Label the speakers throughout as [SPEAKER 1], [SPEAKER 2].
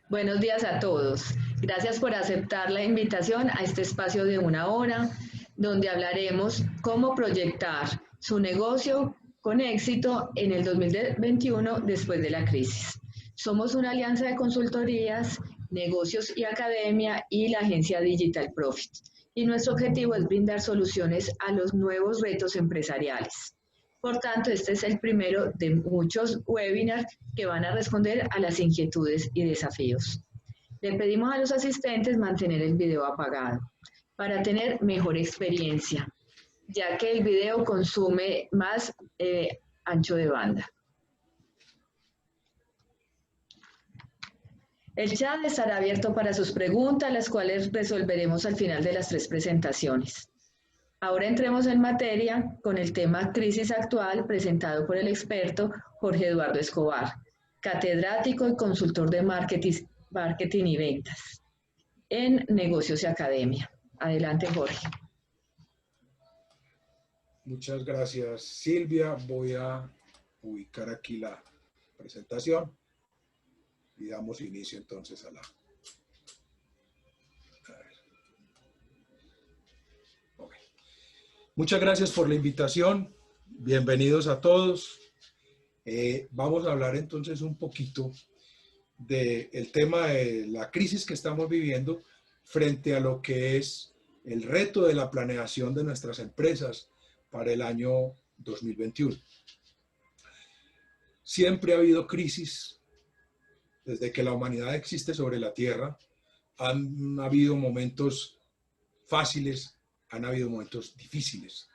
[SPEAKER 1] Buenos días a todos. Gracias por aceptar la invitación a este espacio de una hora, donde hablaremos cómo proyectar su negocio con éxito en el 2021 después de la crisis. Somos una alianza de consultorías, negocios y academia y la agencia Digital Profit. Y nuestro objetivo es brindar soluciones a los nuevos retos empresariales. Por tanto, este es el primero de muchos webinars que van a responder a las inquietudes y desafíos. Le pedimos a los asistentes mantener el video apagado para tener mejor experiencia, ya que el video consume más ancho de banda. El chat estará abierto para sus preguntas, las cuales resolveremos al final de las 3 presentaciones. Ahora entremos en materia con el tema crisis actual presentado por el experto Jorge Eduardo Escobar, catedrático y consultor de marketing y ventas en negocios y academia. Adelante, Jorge.
[SPEAKER 2] Muchas gracias, Silvia. Voy a ubicar aquí la presentación y damos inicio entonces a la... Okay. Muchas gracias por la invitación. Bienvenidos a todos. Vamos a hablar entonces un poquito del tema de la crisis que estamos viviendo frente a lo que es el reto de la planeación de nuestras empresas para el año 2021. Siempre ha habido crisis desde que la humanidad existe sobre la Tierra. Han habido momentos fáciles, han habido momentos difíciles.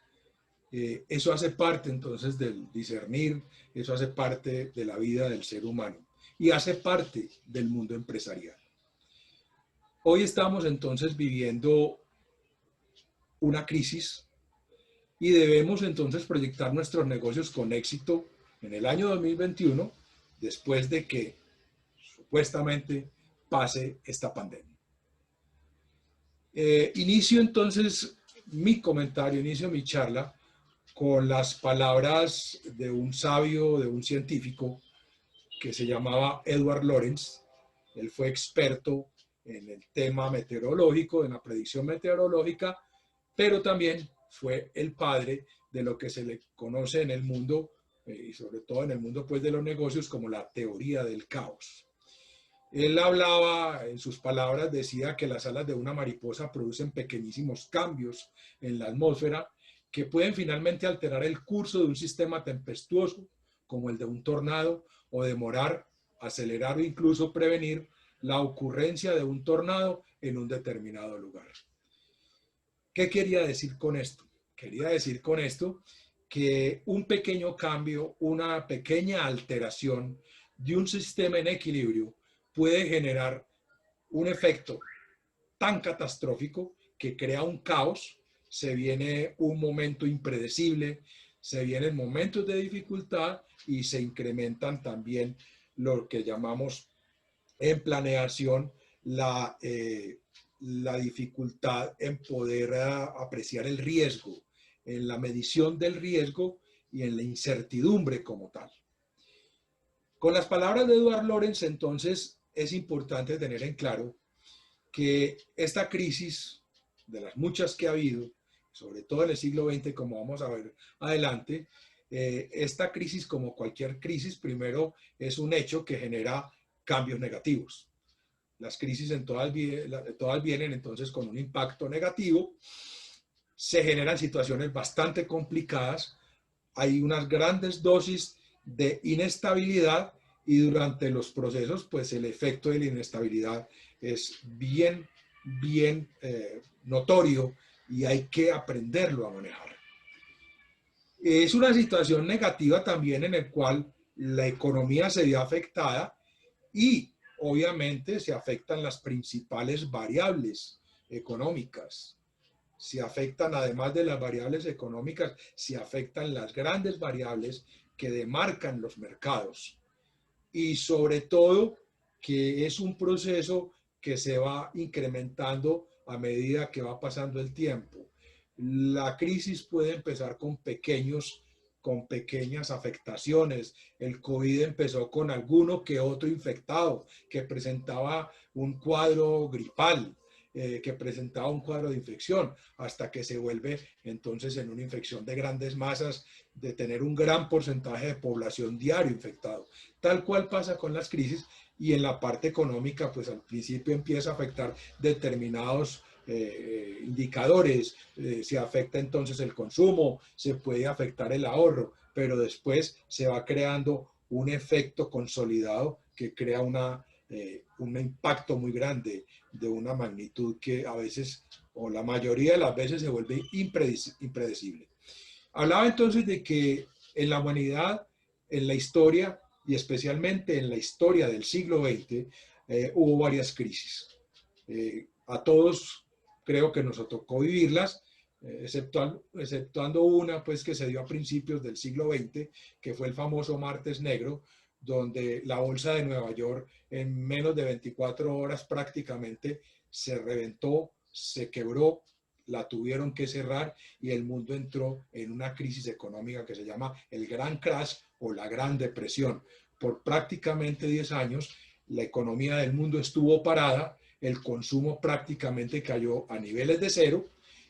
[SPEAKER 2] Eso hace parte entonces del discernir, eso hace parte de la vida del ser humano y hace parte del mundo empresarial. Hoy estamos entonces viviendo una crisis y debemos entonces proyectar nuestros negocios con éxito en el año 2021 después de que supuestamente pase esta pandemia. Inicio entonces mi comentario, inicio mi charla con las palabras de un sabio, de un científico que se llamaba Edward Lorenz. Él fue experto en el tema meteorológico, en la predicción meteorológica, pero también fue el padre de lo que se le conoce en el mundo, y sobre todo en el mundo pues, de los negocios, como la teoría del caos. Él hablaba, en sus palabras, decía que las alas de una mariposa producen pequeñísimos cambios en la atmósfera que pueden finalmente alterar el curso de un sistema tempestuoso, como el de un tornado, o demorar, acelerar o incluso prevenir la ocurrencia de un tornado en un determinado lugar. ¿Qué quería decir con esto? Quería decir con esto que un pequeño cambio, una pequeña alteración de un sistema en equilibrio puede generar un efecto tan catastrófico que crea un caos, se viene un momento impredecible, se vienen momentos de dificultad y se incrementan también lo que llamamos en planeación la dificultad en poder apreciar el riesgo, en la medición del riesgo y en la incertidumbre como tal. Con las palabras de Edward Lorenz, entonces, es importante tener en claro que esta crisis, de las muchas que ha habido, sobre todo en el siglo XX, como vamos a ver adelante, esta crisis, como cualquier crisis, primero es un hecho que genera cambios negativos. Las crisis en todas vienen entonces con un impacto negativo, se generan situaciones bastante complicadas, hay unas grandes dosis de inestabilidad y durante los procesos, pues el efecto de la inestabilidad es bien notorio y hay que aprenderlo a manejar. Es una situación negativa también en la cual la economía se ve afectada y obviamente se afectan las principales variables económicas. Se afectan, además de las variables económicas, se afectan las grandes variables que demarcan los mercados. Y sobre todo que es un proceso que se va incrementando a medida que va pasando el tiempo. La crisis puede empezar con pequeños con pequeñas afectaciones. El COVID empezó con alguno que otro infectado que presentaba un cuadro gripal, que presentaba un cuadro de infección, hasta que se vuelve entonces en una infección de grandes masas, de tener un gran porcentaje de población diario infectado. Tal cual pasa con las crisis, y en la parte económica, pues al principio empieza a afectar determinados indicadores, se afecta entonces el consumo, se puede afectar el ahorro, pero después se va creando un efecto consolidado que crea un impacto muy grande, de una magnitud que a veces, o la mayoría de las veces, se vuelve impredecible. Hablaba entonces de que en la humanidad, en la historia, y especialmente en la historia del siglo XX, hubo varias crisis. A todos creo que nos tocó vivirlas, exceptuando una pues, que se dio a principios del siglo XX, que fue el famoso Martes Negro, donde la bolsa de Nueva York en menos de 24 horas prácticamente se reventó, se quebró, la tuvieron que cerrar, y el mundo entró en una crisis económica que se llama el Gran Crash o la Gran Depresión. Por prácticamente 10 años la economía del mundo estuvo parada, el consumo prácticamente cayó a niveles de cero,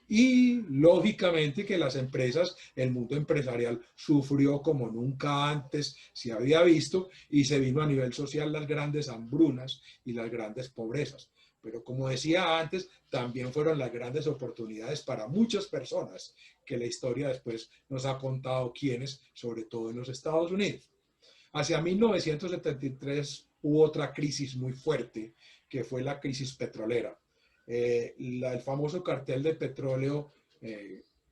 [SPEAKER 2] y lógicamente que las empresas, el mundo empresarial sufrió como nunca antes se había visto, y se vino a nivel social las grandes hambrunas y las grandes pobrezas. Pero como decía antes, también fueron las grandes oportunidades para muchas personas, que la historia después nos ha contado quiénes, sobre todo en los Estados Unidos. Hacia 1973 hubo otra crisis muy fuerte, que fue la crisis petrolera. El famoso cartel de petróleo,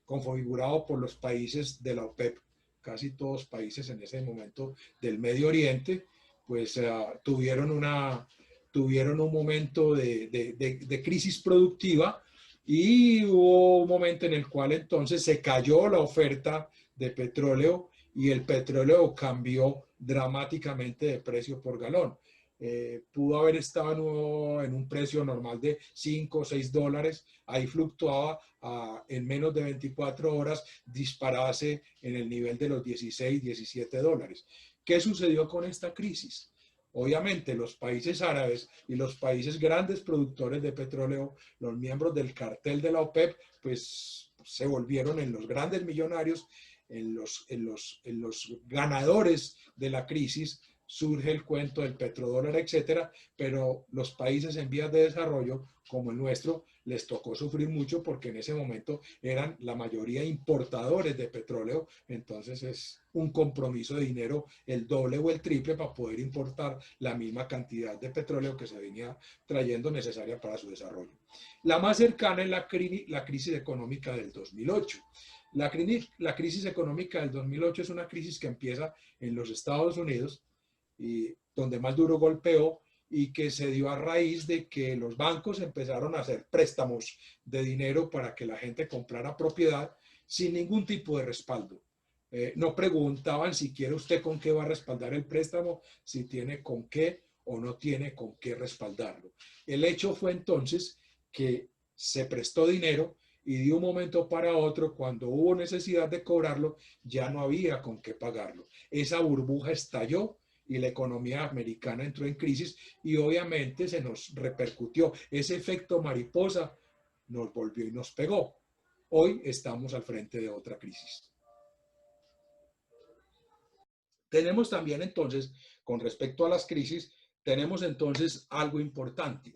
[SPEAKER 2] configurado por los países de la OPEP, casi todos países en ese momento del Medio Oriente, pues tuvieron un momento de crisis productiva, y hubo un momento en el cual entonces se cayó la oferta de petróleo, y el petróleo cambió dramáticamente de precio por galón. Pudo haber estado en un precio normal de 5 o 6 dólares, ahí fluctuaba, en menos de 24 horas disparase en el nivel de los 16, 17 dólares. ¿Qué sucedió con esta crisis? Obviamente los países árabes y los países grandes productores de petróleo, los miembros del cartel de la OPEP, pues se volvieron en los grandes millonarios, en los ganadores de la crisis. Surge el cuento del petrodólar, etcétera, pero los países en vías de desarrollo, como el nuestro, les tocó sufrir mucho, porque en ese momento eran la mayoría importadores de petróleo. Entonces es un compromiso de dinero el doble o el triple para poder importar la misma cantidad de petróleo que se venía trayendo necesaria para su desarrollo. La más cercana es la crisis económica del 2008. La crisis económica del 2008 es una crisis que empieza en los Estados Unidos, y donde más duro golpeó, y que se dio a raíz de que los bancos empezaron a hacer préstamos de dinero para que la gente comprara propiedad sin ningún tipo de respaldo. No preguntaban si quiere usted con qué va a respaldar el préstamo, si tiene con qué o no tiene con qué respaldarlo. El hecho fue entonces que se prestó dinero, y de un momento para otro, cuando hubo necesidad de cobrarlo, ya no había con qué pagarlo. Esa burbuja estalló, y la economía americana entró en crisis, y obviamente se nos repercutió. Ese efecto mariposa nos volvió y nos pegó. Hoy estamos al frente de otra crisis. Tenemos también entonces, con respecto a las crisis, tenemos entonces algo importante.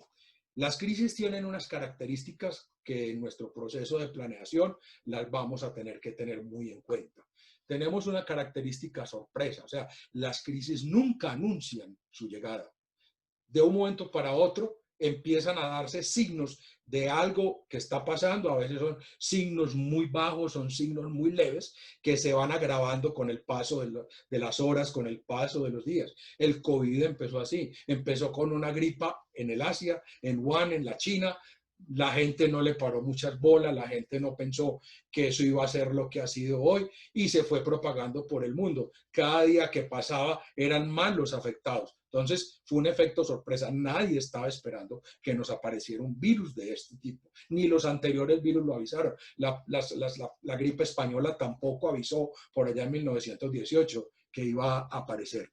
[SPEAKER 2] Las crisis tienen unas características que en nuestro proceso de planeación las vamos a tener que tener muy en cuenta. Tenemos una característica sorpresa, o sea, las crisis nunca anuncian su llegada. De un momento para otro empiezan a darse signos de algo que está pasando. A veces son signos muy bajos, son signos muy leves, que se van agravando con el paso de las horas, con el paso de los días. El COVID empezó así, empezó con una gripa en el Asia, en Wuhan, en la China, la gente no le paró muchas bolas, la gente no pensó que eso iba a ser lo que ha sido hoy y se fue propagando por el mundo. Cada día que pasaba eran más los afectados. Entonces fue un efecto sorpresa. Nadie estaba esperando que nos apareciera un virus de este tipo. Ni los anteriores virus lo avisaron. La gripe española tampoco avisó por allá en 1918 que iba a aparecer.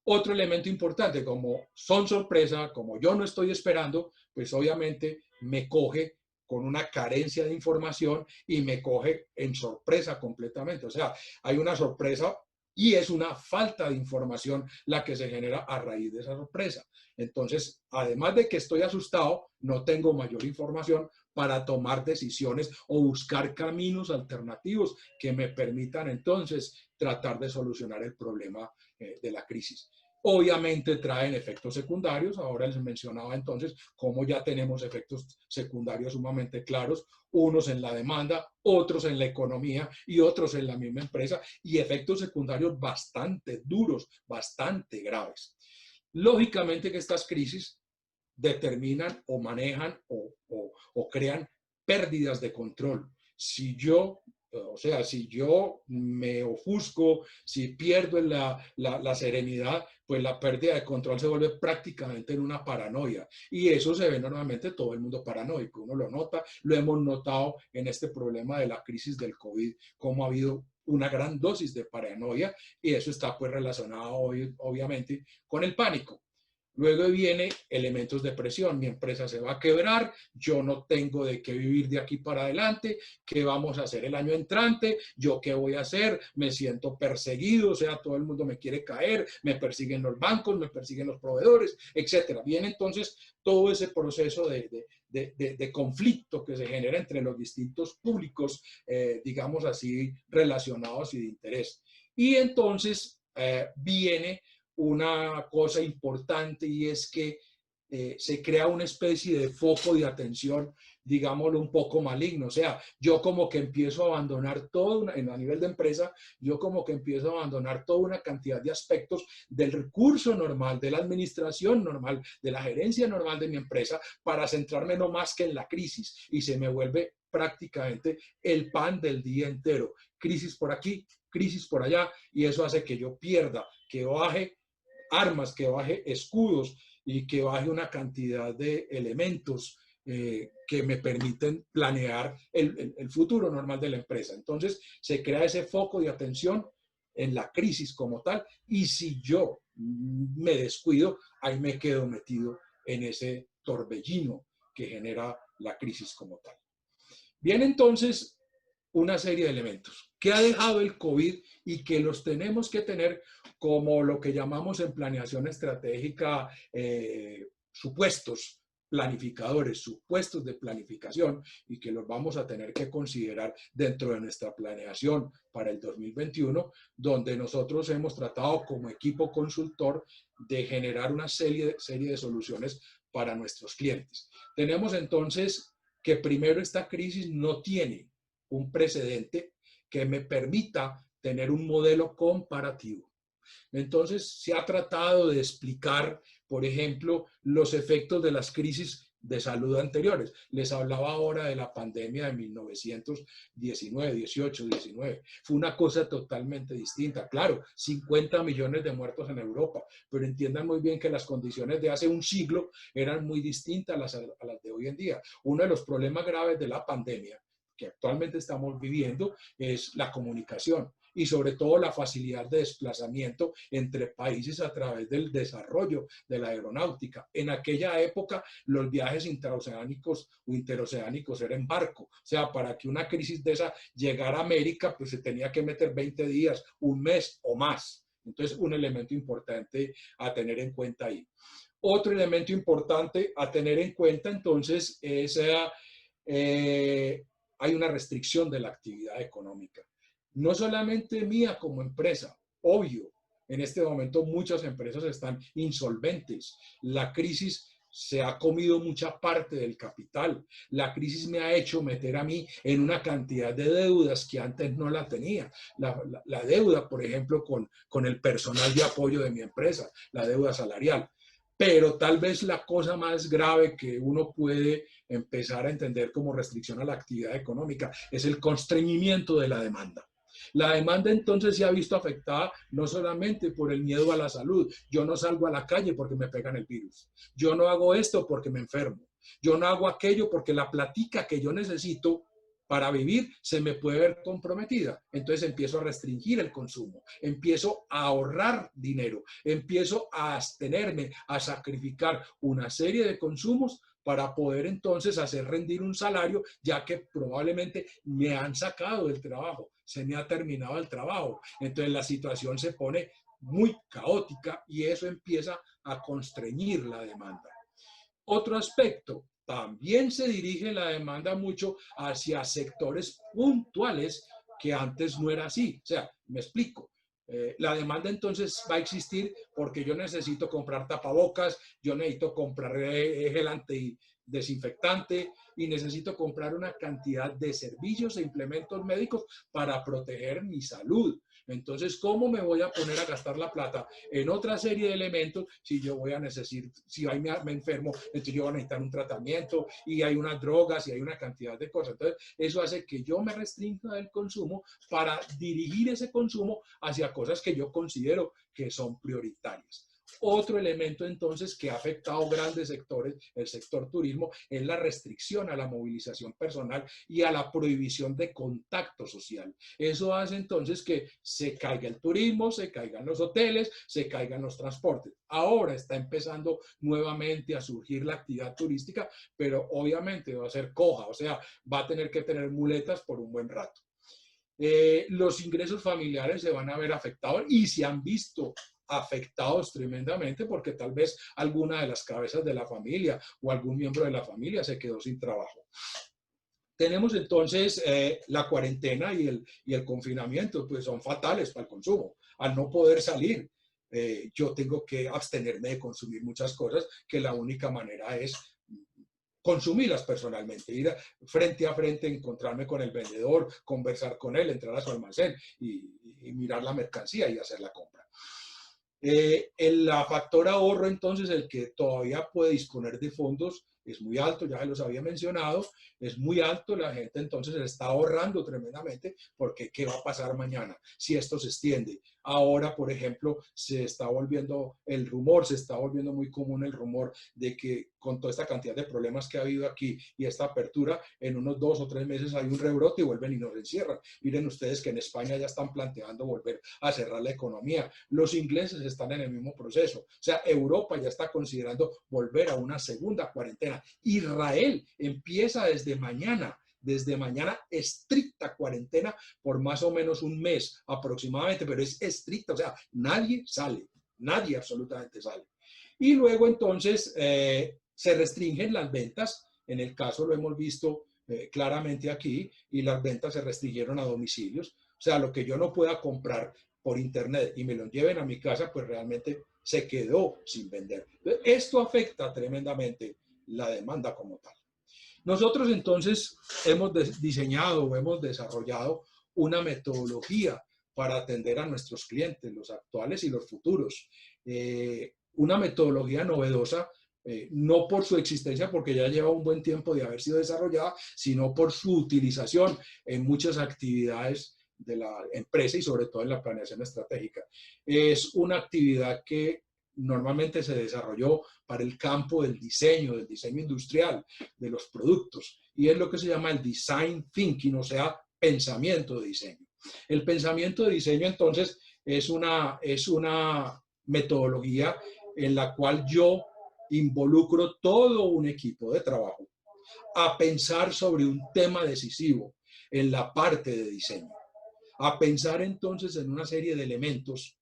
[SPEAKER 2] Otro elemento importante, como son sorpresa, como yo no estoy esperando, pues obviamente me coge con una carencia de información y me coge en sorpresa completamente. O sea, hay una sorpresa y es una falta de información la que se genera a raíz de esa sorpresa. Entonces, además de que estoy asustado, no tengo mayor información para tomar decisiones o buscar caminos alternativos que me permitan entonces tratar de solucionar el problema de la crisis. Obviamente traen efectos secundarios, ahora les mencionaba entonces cómo ya tenemos efectos secundarios sumamente claros, unos en la demanda, otros en la economía y otros en la misma empresa, y efectos secundarios bastante duros, bastante graves. Lógicamente que estas crisis determinan o manejan o crean pérdidas de control. Si yo, o sea, si yo me ofusco, si pierdo la serenidad, pues la pérdida de control se vuelve prácticamente en una paranoia. Y eso se ve normalmente todo el mundo paranoico. Uno lo nota, lo hemos notado en este problema de la crisis del COVID, cómo ha habido una gran dosis de paranoia y eso está pues relacionado obviamente con el pánico. Luego viene elementos de presión. Mi empresa se va a quebrar, yo no tengo de qué vivir de aquí para adelante, ¿qué vamos a hacer el año entrante? ¿Yo qué voy a hacer? Me siento perseguido, o sea, todo el mundo me quiere caer, me persiguen los bancos, me persiguen los proveedores, etcétera. Viene entonces todo ese proceso de conflicto que se genera entre los distintos públicos, digamos así, relacionados y de interés. Y entonces viene una cosa importante y es que se crea una especie de foco de atención, digámoslo, un poco maligno. O sea, yo como que empiezo a abandonar todo, a nivel de empresa, yo como que empiezo a abandonar toda una cantidad de aspectos del recurso normal, de la administración normal, de la gerencia normal de mi empresa, para centrarme no más que en la crisis y se me vuelve prácticamente el pan del día entero. Crisis por aquí, crisis por allá, y eso hace que yo pierda, que baje armas, que baje escudos y que baje una cantidad de elementos que me permiten planear el futuro normal de la empresa. Entonces se crea ese foco de atención en la crisis como tal y si yo me descuido, ahí me quedo metido en ese torbellino que genera la crisis como tal. Bien, entonces, una serie de elementos que ha dejado el COVID y que los tenemos que tener como lo que llamamos en planeación estratégica supuestos planificadores, supuestos de planificación y que los vamos a tener que considerar dentro de nuestra planeación para el 2021, donde nosotros hemos tratado como equipo consultor de generar una serie de soluciones para nuestros clientes. Tenemos entonces que primero esta crisis no tiene un precedente que me permita tener un modelo comparativo. Entonces, se ha tratado de explicar, por ejemplo, los efectos de las crisis de salud anteriores. Les hablaba ahora de la pandemia de 1919, 18, 19. Fue una cosa totalmente distinta. Claro, 50 millones de muertos en Europa, pero entiendan muy bien que las condiciones de hace un siglo eran muy distintas a las de hoy en día. Uno de los problemas graves de la pandemia que actualmente estamos viviendo es la comunicación y sobre todo la facilidad de desplazamiento entre países a través del desarrollo de la aeronáutica. En aquella época los viajes interoceánicos o interoceánicos eran en barco, o sea, para que una crisis de esa llegara a América, pues se tenía que meter 20 días, un mes o más. Entonces, un elemento importante a tener en cuenta ahí. Otro elemento importante a tener en cuenta, entonces, es hay una restricción de la actividad económica. No solamente mía como empresa, obvio, en este momento muchas empresas están insolventes. La crisis se ha comido mucha parte del capital. La crisis me ha hecho meter a mí en una cantidad de deudas que antes no la tenía. La deuda, por ejemplo, con el personal de apoyo de mi empresa, la deuda salarial. Pero tal vez la cosa más grave que uno puede empezar a entender como restricción a la actividad económica es el constreñimiento de la demanda. La demanda entonces se ha visto afectada no solamente por el miedo a la salud. Yo no salgo a la calle porque me pegan el virus. Yo no hago esto porque me enfermo. Yo no hago aquello porque la platica que yo necesito para vivir se me puede ver comprometida. Entonces empiezo a restringir el consumo, empiezo a ahorrar dinero, empiezo a abstenerme, a sacrificar una serie de consumos para poder entonces hacer rendir un salario, ya que probablemente me han sacado del trabajo, se me ha terminado el trabajo. Entonces la situación se pone muy caótica y eso empieza a constreñir la demanda. Otro aspecto, también se dirige la demanda mucho hacia sectores puntuales que antes no era así. O sea, me explico. La demanda entonces va a existir porque yo necesito comprar tapabocas, yo necesito comprar gel antidesinfectante y necesito comprar una cantidad de servicios e implementos médicos para proteger mi salud. Entonces, ¿cómo me voy a poner a gastar la plata en otra serie de elementos si yo voy a necesitar, si ahí me enfermo, entonces yo voy a necesitar un tratamiento y hay unas drogas y hay una cantidad de cosas? Entonces, eso hace que yo me restrinja del consumo para dirigir ese consumo hacia cosas que yo considero que son prioritarias. Otro elemento entonces que ha afectado grandes sectores, el sector turismo, es la restricción a la movilización personal y a la prohibición de contacto social. Eso hace entonces que se caiga el turismo, se caigan los hoteles, se caigan los transportes. Ahora está empezando nuevamente a surgir la actividad turística, pero obviamente va a ser coja, o sea, va a tener que tener muletas por un buen rato. Los ingresos familiares se van a ver afectados y se han visto afectados tremendamente porque tal vez alguna de las cabezas de la familia o algún miembro de la familia se quedó sin trabajo. Tenemos entonces la cuarentena y el confinamiento, pues son fatales para el consumo. Al no poder salir, yo tengo que abstenerme de consumir muchas cosas que la única manera es consumirlas personalmente, ir frente a frente, encontrarme con el vendedor, conversar con él, entrar a su almacén y mirar la mercancía y hacer la compra. El factor ahorro, entonces, el que todavía puede disponer de fondos, es muy alto, ya se los había mencionado, es muy alto, la gente entonces está ahorrando tremendamente porque ¿qué va a pasar mañana si esto se extiende? Ahora, por ejemplo, se está volviendo el rumor, se está volviendo muy común el rumor de que con toda esta cantidad de problemas que ha habido aquí y esta apertura, en unos 2 o 3 meses hay un rebrote y vuelven y nos encierran. Miren ustedes que en España ya están planteando volver a cerrar la economía. Los ingleses están en el mismo proceso. O sea, Europa ya está considerando volver a una segunda cuarentena. Israel empieza desde mañana estricta cuarentena por más o menos un mes aproximadamente, pero es estricta, o sea, nadie sale, nadie absolutamente sale. Y luego entonces se restringen las ventas, en el caso lo hemos visto claramente aquí, y las ventas se restringieron a domicilios, o sea, lo que yo no pueda comprar por internet y me lo lleven a mi casa, pues realmente se quedó sin vender. Esto afecta tremendamente la demanda como tal. Nosotros entonces hemos diseñado o hemos desarrollado una metodología para atender a nuestros clientes, los actuales y los futuros. Una metodología novedosa, no por su existencia, porque ya lleva un buen tiempo de haber sido desarrollada, sino por su utilización en muchas actividades de la empresa y sobre todo en la planeación estratégica. Es una actividad que normalmente se desarrolló para el campo del diseño industrial de los productos, y es lo que se llama el design thinking, o sea, pensamiento de diseño. El pensamiento de diseño, entonces, es una metodología en la cual yo involucro todo un equipo de trabajo a pensar sobre un tema decisivo en la parte de diseño, a pensar entonces en una serie de elementos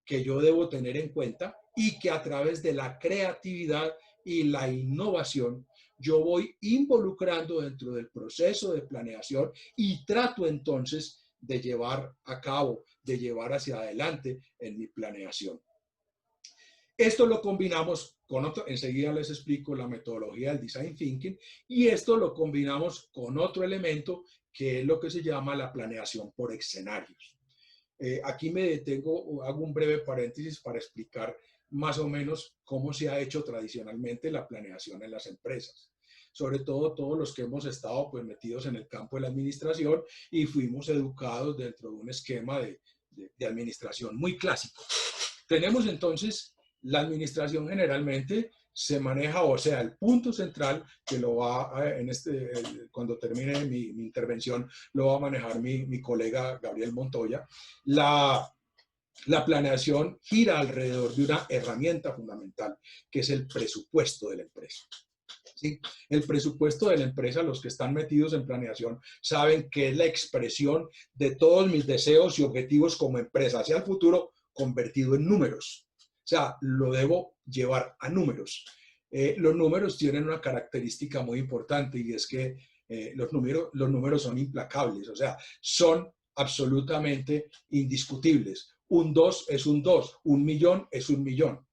[SPEAKER 2] que yo debo tener en cuenta y que a través de la creatividad y la innovación yo voy involucrando dentro del proceso de planeación y trato entonces de llevar a cabo, de llevar hacia adelante en mi planeación. Esto lo combinamos con otro, enseguida les explico la metodología del design thinking, y esto lo combinamos con otro elemento que es lo que se llama la planeación por escenarios. Aquí me detengo, hago un breve paréntesis para explicar más o menos cómo se ha hecho tradicionalmente la planeación en las empresas. Sobre todo todos los que hemos estado pues metidos en el campo de la administración y fuimos educados dentro de un esquema de administración muy clásico. Tenemos entonces la administración generalmente se maneja, o sea, el punto central que lo va, cuando termine mi intervención, lo va a manejar mi colega Gabriel Montoya. La planeación gira alrededor de una herramienta fundamental, que es el presupuesto de la empresa. ¿Sí? El presupuesto de la empresa, los que están metidos en planeación, saben que es la expresión de todos mis deseos y objetivos como empresa hacia el futuro, convertido en números. O sea, lo debo llevar a números. Los números tienen una característica muy importante y es que los números son implacables, o sea, son absolutamente indiscutibles. Un 2 es un 2, un millón es un millón.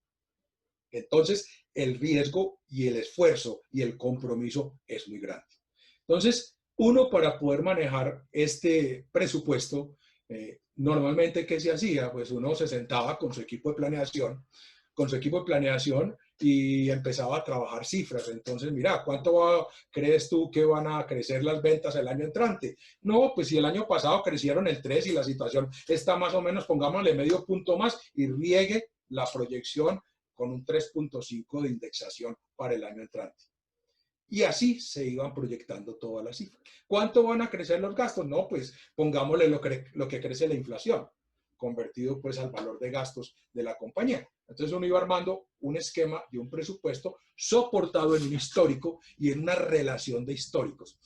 [SPEAKER 2] Entonces, el riesgo y el esfuerzo y el compromiso es muy grande. Entonces, uno para poder manejar este presupuesto, normalmente, ¿qué se hacía? Pues uno se sentaba con su equipo de planeación y empezaba a trabajar cifras. Entonces, mira, ¿cuánto crees tú que van a crecer las ventas el año entrante? No, pues si el año pasado crecieron el 3 y la situación está más o menos, pongámosle medio punto más y riegue la proyección con un 3.5 de indexación para el año entrante. Y así se iban proyectando todas las cifras. ¿Cuánto van a crecer los gastos? No, pues pongámosle lo que crece la inflación, convertido pues al valor de gastos de la compañía. Entonces uno iba armando un esquema de un presupuesto soportado en un histórico y en una relación de históricos.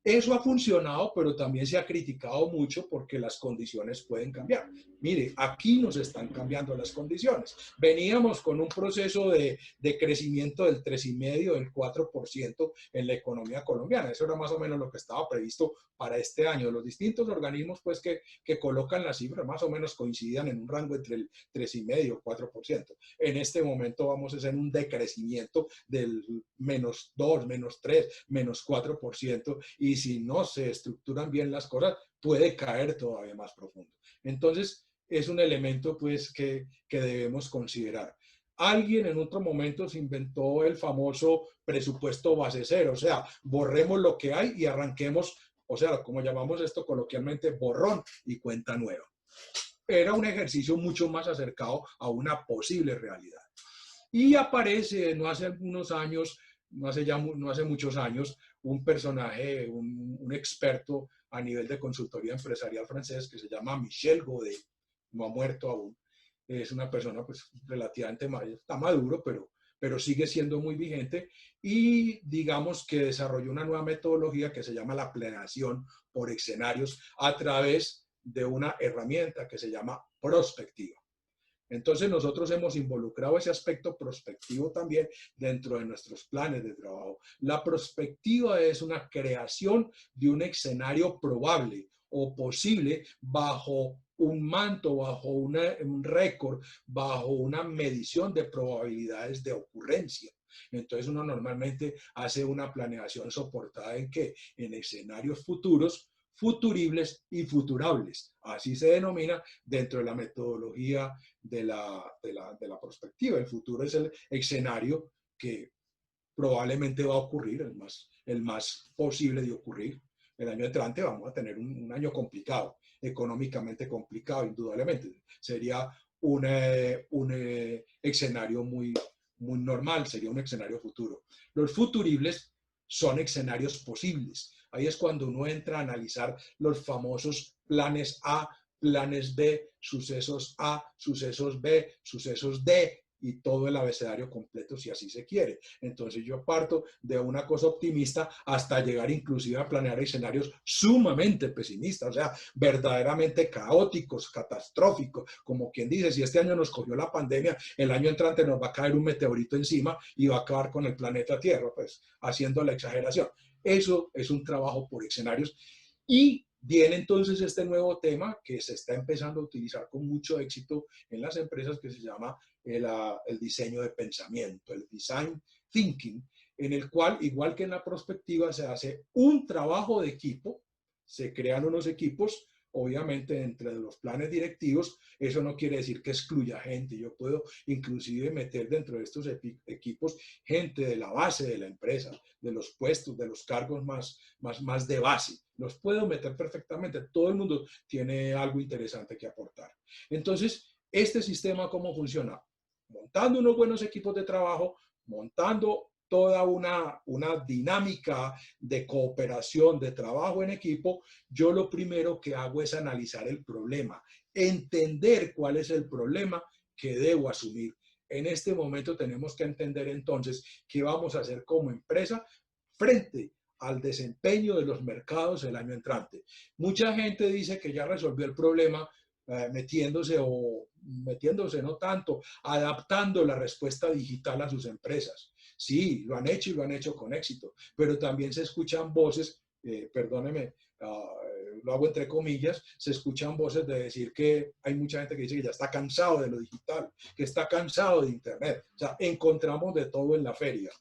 [SPEAKER 2] Eso ha funcionado, pero también se ha criticado mucho porque las condiciones pueden cambiar. Mire, aquí nos están cambiando las condiciones. Veníamos con un proceso de crecimiento del 3,5%, del 4% en la economía colombiana. Eso era más o menos lo que estaba previsto para este año. Los distintos organismos pues, que colocan las cifras más o menos coincidían en un rango entre el 3,5% y 4%. En este momento vamos a hacer un decrecimiento del -2%, -3%, -4%, y si no se estructuran bien las cosas, puede caer todavía más profundo. Entonces, es un elemento pues que debemos considerar. Alguien en otro momento se inventó el famoso presupuesto base cero, o sea, borremos lo que hay y arranquemos, o sea, como llamamos esto coloquialmente, borrón y cuenta nueva. Era un ejercicio mucho más acercado a una posible realidad. Y aparece, no hace algunos años, no hace muchos años, un personaje, un experto a nivel de consultoría empresarial francés que se llama Michel Godet, no ha muerto aún. Es una persona pues relativamente está maduro, pero sigue siendo muy vigente y digamos que desarrolló una nueva metodología que se llama la planeación por escenarios a través de una herramienta que se llama prospectiva. Entonces nosotros hemos involucrado ese aspecto prospectivo también dentro de nuestros planes de trabajo. La prospectiva es una creación de un escenario probable o posible bajo un manto, bajo un récord, bajo una medición de probabilidades de ocurrencia. Entonces uno normalmente hace una planeación soportada en ¿qué? En escenarios futuros, futuribles y futurables. Así se denomina dentro de la metodología de la prospectiva. El futuro es el escenario que probablemente va a ocurrir, el más posible de ocurrir. El año entrante vamos a tener un año complicado, económicamente complicado, indudablemente. Sería un escenario muy normal, sería un escenario futuro. Los futuribles son escenarios posibles. Ahí es cuando uno entra a analizar los famosos planes A, planes B, sucesos A, sucesos B, sucesos D y todo el abecedario completo si así se quiere. Entonces yo parto de una cosa optimista hasta llegar inclusive a planear escenarios sumamente pesimistas, o sea, verdaderamente caóticos, catastróficos, como quien dice, si este año nos cogió la pandemia, el año entrante nos va a caer un meteorito encima y va a acabar con el planeta Tierra, pues haciendo la exageración. Eso es un trabajo por escenarios y viene entonces este nuevo tema que se está empezando a utilizar con mucho éxito en las empresas que se llama el diseño de pensamiento, el design thinking, en el cual, igual que en la prospectiva, se hace un trabajo de equipo, se crean unos equipos obviamente entre los planes directivos, eso no quiere decir que excluya gente. Yo puedo inclusive meter dentro de estos equipos gente de la base de la empresa, de los puestos, de los cargos más de base. Los puedo meter perfectamente. Todo el mundo tiene algo interesante que aportar. Entonces, este sistema, ¿cómo funciona? Montando unos buenos equipos de trabajo, montando toda una dinámica de cooperación, de trabajo en equipo, yo lo primero que hago es analizar el problema, entender cuál es el problema que debo asumir. En este momento tenemos que entender entonces qué vamos a hacer como empresa frente al desempeño de los mercados el año entrante. Mucha gente dice que ya resolvió el problema metiéndose no tanto, adaptando la respuesta digital a sus empresas. Sí, lo han hecho y lo han hecho con éxito, pero también se escuchan voces, perdóneme, lo hago entre comillas, se escuchan voces de decir que hay mucha gente que dice que ya está cansado de lo digital, que está cansado de Internet. O sea, encontramos de todo en la feria,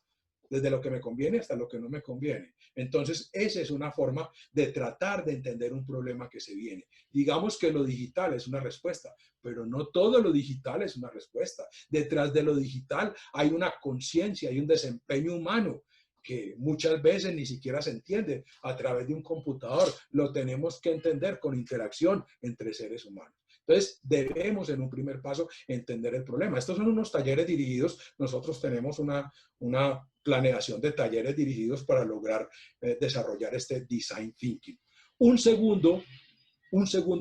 [SPEAKER 2] desde lo que me conviene hasta lo que no me conviene. Entonces, esa es una forma de tratar de entender un problema que se viene. Digamos que lo digital es una respuesta, pero no todo lo digital es una respuesta. Detrás de lo digital hay una conciencia, hay un desempeño humano que muchas veces ni siquiera se entiende a través de un computador. Lo tenemos que entender con interacción entre seres humanos. Entonces, debemos en un primer paso entender el problema. Estos son unos talleres dirigidos. Nosotros tenemos una planeación de talleres dirigidos para lograr desarrollar este design thinking. Un segundo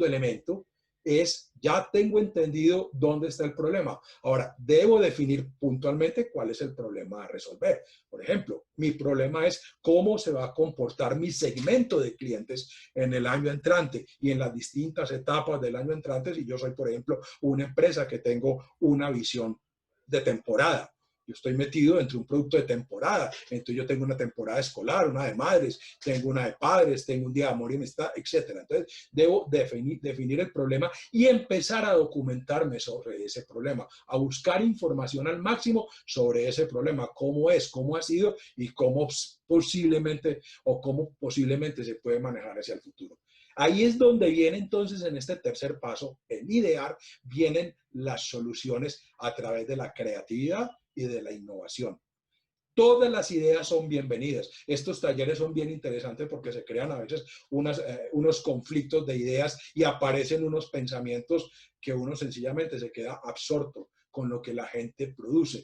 [SPEAKER 2] elemento es, ya tengo entendido dónde está el problema. Ahora, debo definir puntualmente cuál es el problema a resolver. Por ejemplo, mi problema es cómo se va a comportar mi segmento de clientes en el año entrante y en las distintas etapas del año entrante. Si yo soy, por ejemplo, una empresa que tengo una visión de temporada. Yo estoy metido entre un producto de temporada. Entonces yo tengo una temporada escolar, una de madres, tengo una de padres, tengo un día de amor y amistad, etc. Entonces debo definir el problema y empezar a documentarme sobre ese problema, a buscar información al máximo sobre ese problema, cómo es, cómo ha sido y cómo posiblemente se puede manejar hacia el futuro. Ahí es donde viene entonces en este tercer paso, en idear, vienen las soluciones a través de la creatividad y de la innovación. Todas las ideas son bienvenidas. Estos talleres son bien interesantes porque se crean a veces unos conflictos de ideas y aparecen unos pensamientos que uno sencillamente se queda absorto con lo que la gente produce.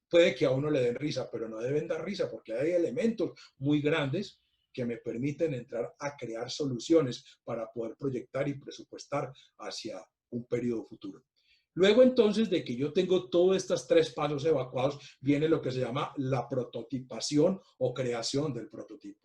[SPEAKER 2] Puede que a uno le den risa, pero no deben dar risa porque hay elementos muy grandes que me permiten entrar a crear soluciones para poder proyectar y presupuestar hacia un periodo futuro. Luego entonces de que yo tengo todos estos tres pasos evacuados, viene lo que se llama la prototipación o creación del prototipo.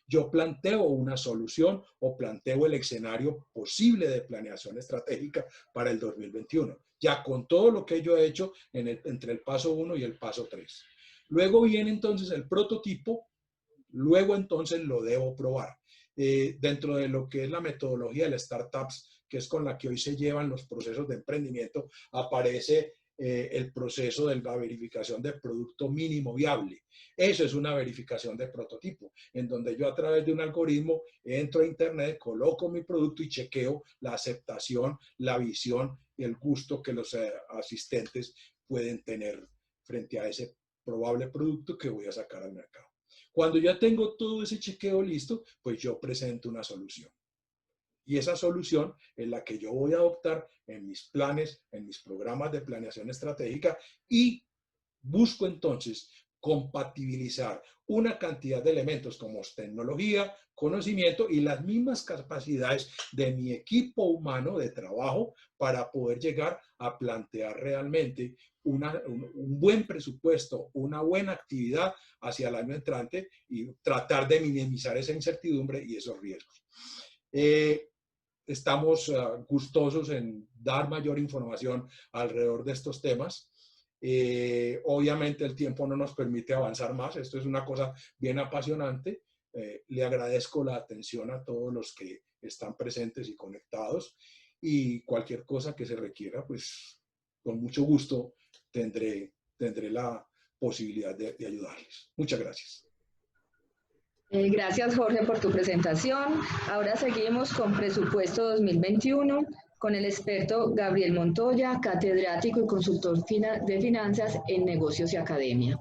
[SPEAKER 2] Yo planteo una solución o planteo el escenario posible de planeación estratégica para el 2021, ya con todo lo que yo he hecho entre el paso 1 y el paso 3. Luego viene entonces el prototipo, luego entonces lo debo probar. Dentro de lo que es la metodología de las startups, que es con la que hoy se llevan los procesos de emprendimiento, aparece el proceso de la verificación de producto mínimo viable. Eso es una verificación de prototipo, en donde yo a través de un algoritmo entro a internet, coloco mi producto y chequeo la aceptación, la visión y el gusto que los asistentes pueden tener frente a ese probable producto que voy a sacar al mercado. Cuando ya tengo todo ese chequeo listo, pues yo presento una solución. Y esa solución es la que yo voy a adoptar en mis planes, en mis programas de planeación estratégica y busco entonces compatibilizar una cantidad de elementos como tecnología, conocimiento y las mismas capacidades de mi equipo humano de trabajo para poder llegar a plantear realmente un buen presupuesto, una buena actividad hacia el año entrante y tratar de minimizar esa incertidumbre y esos riesgos. Estamos gustosos en dar mayor información alrededor de estos temas. Obviamente el tiempo no nos permite avanzar más. Esto es una cosa bien apasionante. Le agradezco la atención a todos los que están presentes y conectados y cualquier cosa que se requiera, pues con mucho gusto tendré la posibilidad de ayudarles. Muchas gracias.
[SPEAKER 1] Gracias, Jorge, por tu presentación. Ahora seguimos con presupuesto 2021 con el experto Gabriel Montoya, catedrático y consultor de finanzas en negocios y academia.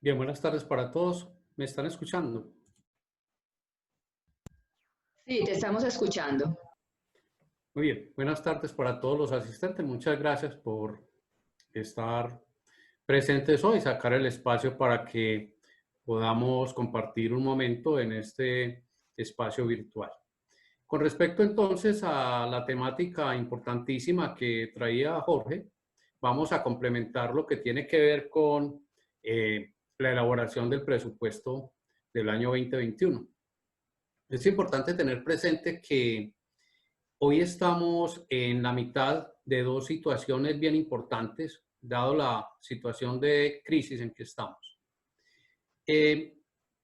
[SPEAKER 3] Bien, buenas tardes para todos. ¿Me están escuchando?
[SPEAKER 1] Sí, te estamos escuchando.
[SPEAKER 3] Muy bien, buenas tardes para todos los asistentes. Muchas gracias por estar presentes hoy, sacar el espacio para que podamos compartir un momento en este espacio virtual. Con respecto entonces a la temática importantísima que traía Jorge, vamos a complementar lo que tiene que ver con la elaboración del presupuesto del año 2021. Es importante tener presente que hoy estamos en la mitad de dos situaciones bien importantes, dado la situación de crisis en que estamos. En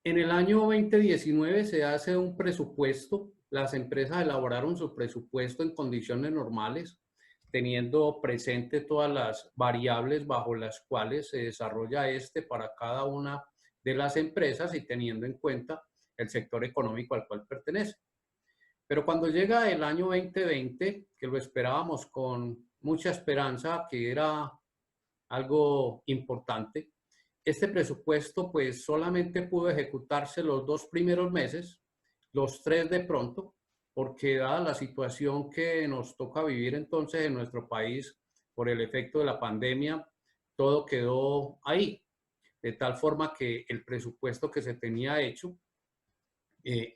[SPEAKER 3] el año 2019 se hace un presupuesto, las empresas elaboraron su presupuesto en condiciones normales, teniendo presente todas las variables bajo las cuales se desarrolla para cada una de las empresas y teniendo en cuenta el sector económico al cual pertenece. Pero cuando llega el año 2020, que lo esperábamos con mucha esperanza, que era algo importante, este presupuesto pues solamente pudo ejecutarse los 2 primeros meses, los 3 de pronto, porque dada la situación que nos toca vivir entonces en nuestro país por el efecto de la pandemia, todo quedó ahí, de tal forma que el presupuesto que se tenía hecho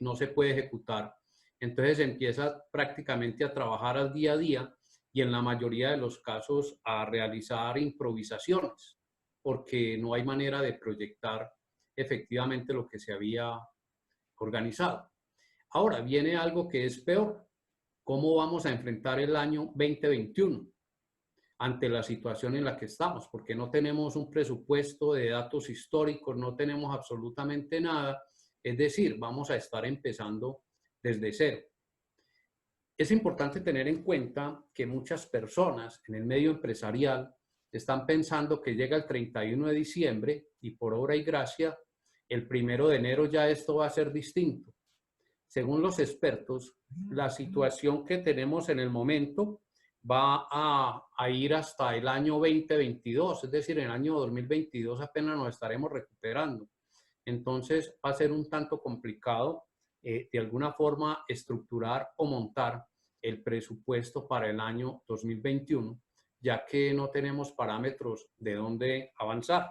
[SPEAKER 3] no se puede ejecutar. Entonces se empieza prácticamente a trabajar al día a día y en la mayoría de los casos a realizar improvisaciones, porque no hay manera de proyectar efectivamente lo que se había organizado. Ahora viene algo que es peor. ¿Cómo vamos a enfrentar el año 2021 ante la situación en la que estamos? Porque no tenemos un presupuesto de datos históricos, no tenemos absolutamente nada. Es decir, vamos a estar empezando desde cero. Es importante tener en cuenta que muchas personas en el medio empresarial están pensando que llega el 31 de diciembre y por obra y gracia, el 1 de enero ya esto va a ser distinto. Según los expertos, la situación que tenemos en el momento va a ir hasta el año 2022, es decir, en el año 2022 apenas nos estaremos recuperando. Entonces va a ser un tanto complicado de alguna forma estructurar o montar el presupuesto para el año 2021, ya que no tenemos parámetros de dónde avanzar.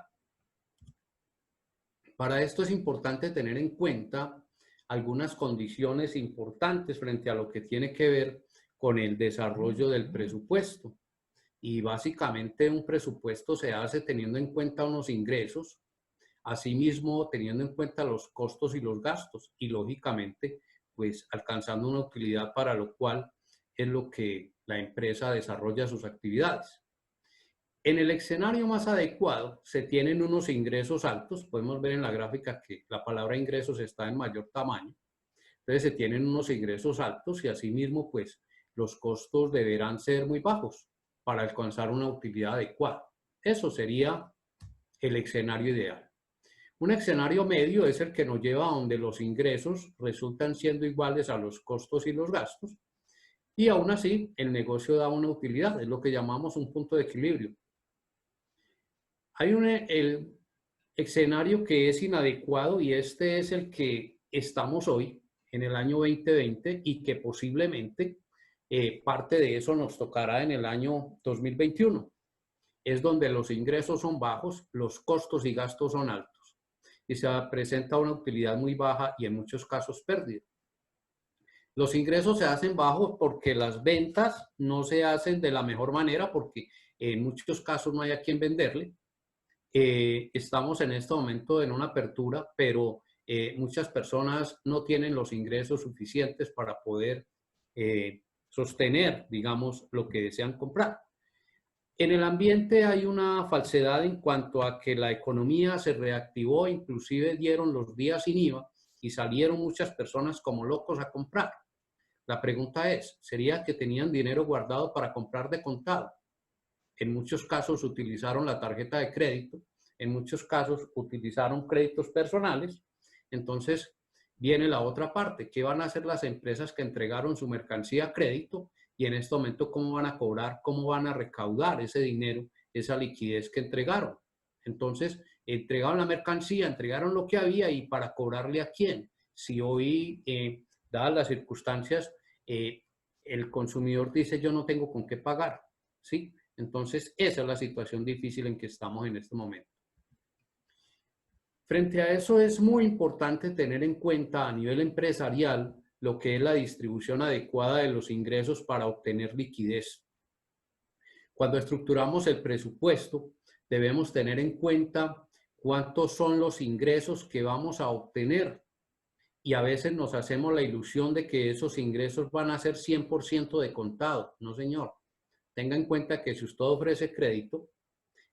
[SPEAKER 3] Para esto es importante tener en cuenta algunas condiciones importantes frente a lo que tiene que ver con el desarrollo del presupuesto. Y básicamente un presupuesto se hace teniendo en cuenta unos ingresos, asimismo teniendo en cuenta los costos y los gastos y lógicamente pues alcanzando una utilidad para lo cual es lo que la empresa desarrolla sus actividades. En el escenario más adecuado se tienen unos ingresos altos, podemos ver en la gráfica que la palabra ingresos está en mayor tamaño, entonces se tienen unos ingresos altos y asimismo pues los costos deberán ser muy bajos para alcanzar una utilidad adecuada. Eso sería el escenario ideal. Un escenario medio es el que nos lleva a donde los ingresos resultan siendo iguales a los costos y los gastos y aún así el negocio da una utilidad, es lo que llamamos un punto de equilibrio. Hay el escenario que es inadecuado y este es el que estamos hoy en el año 2020 y que posiblemente parte de eso nos tocará en el año 2021. Es donde los ingresos son bajos, los costos y gastos son altos y se presenta una utilidad muy baja y en muchos casos pérdida. Los ingresos se hacen bajos porque las ventas no se hacen de la mejor manera porque en muchos casos no hay a quien venderle. Estamos en este momento en una apertura, pero muchas personas no tienen los ingresos suficientes para poder sostener, digamos, lo que desean comprar. En el ambiente hay una falsedad en cuanto a que la economía se reactivó, inclusive dieron los días sin IVA y salieron muchas personas como locos a comprar. La pregunta es, ¿sería que tenían dinero guardado para comprar de contado? En muchos casos utilizaron la tarjeta de crédito, en muchos casos utilizaron créditos personales. Entonces viene la otra parte. ¿Qué van a hacer las empresas que entregaron su mercancía a crédito? Y en este momento, ¿cómo van a cobrar? ¿Cómo van a recaudar ese dinero, esa liquidez que entregaron? Entonces, entregaron la mercancía, entregaron lo que había y para cobrarle a quién. Si hoy, dadas las circunstancias, el consumidor dice yo no tengo con qué pagar, ¿sí? Entonces, esa es la situación difícil en que estamos en este momento. Frente a eso es muy importante tener en cuenta a nivel empresarial lo que es la distribución adecuada de los ingresos para obtener liquidez. Cuando estructuramos el presupuesto, debemos tener en cuenta cuántos son los ingresos que vamos a obtener. Y a veces nos hacemos la ilusión de que esos ingresos van a ser 100% de contado. No, señor. Tenga en cuenta que si usted ofrece crédito,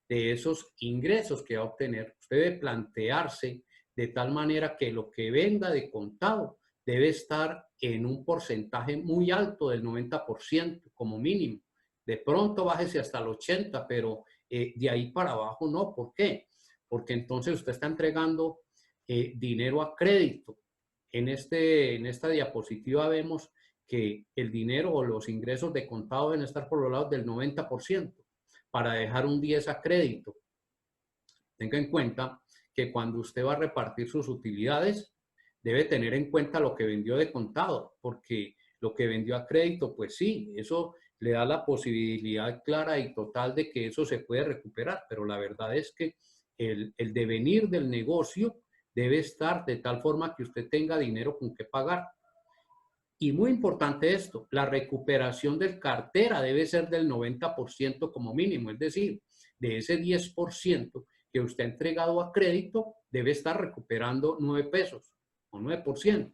[SPEAKER 3] de esos ingresos que va a obtener, usted debe plantearse de tal manera que lo que venga de contado debe estar en un porcentaje muy alto del 90% como mínimo. De pronto bájese hasta el 80%, pero de ahí para abajo no. ¿Por qué? Porque entonces usted está entregando dinero a crédito. En esta diapositiva vemos que el dinero o los ingresos de contado deben estar por los lados del 90% para dejar un 10 a crédito. Tenga en cuenta que cuando usted va a repartir sus utilidades, debe tener en cuenta lo que vendió de contado, porque lo que vendió a crédito, pues sí, eso le da la posibilidad clara y total de que eso se puede recuperar, pero la verdad es que el devenir del negocio debe estar de tal forma que usted tenga dinero con que pagar. Y muy importante esto, la recuperación del cartera debe ser del 90% como mínimo, es decir, de ese 10% que usted ha entregado a crédito, debe estar recuperando 9 pesos o 9%.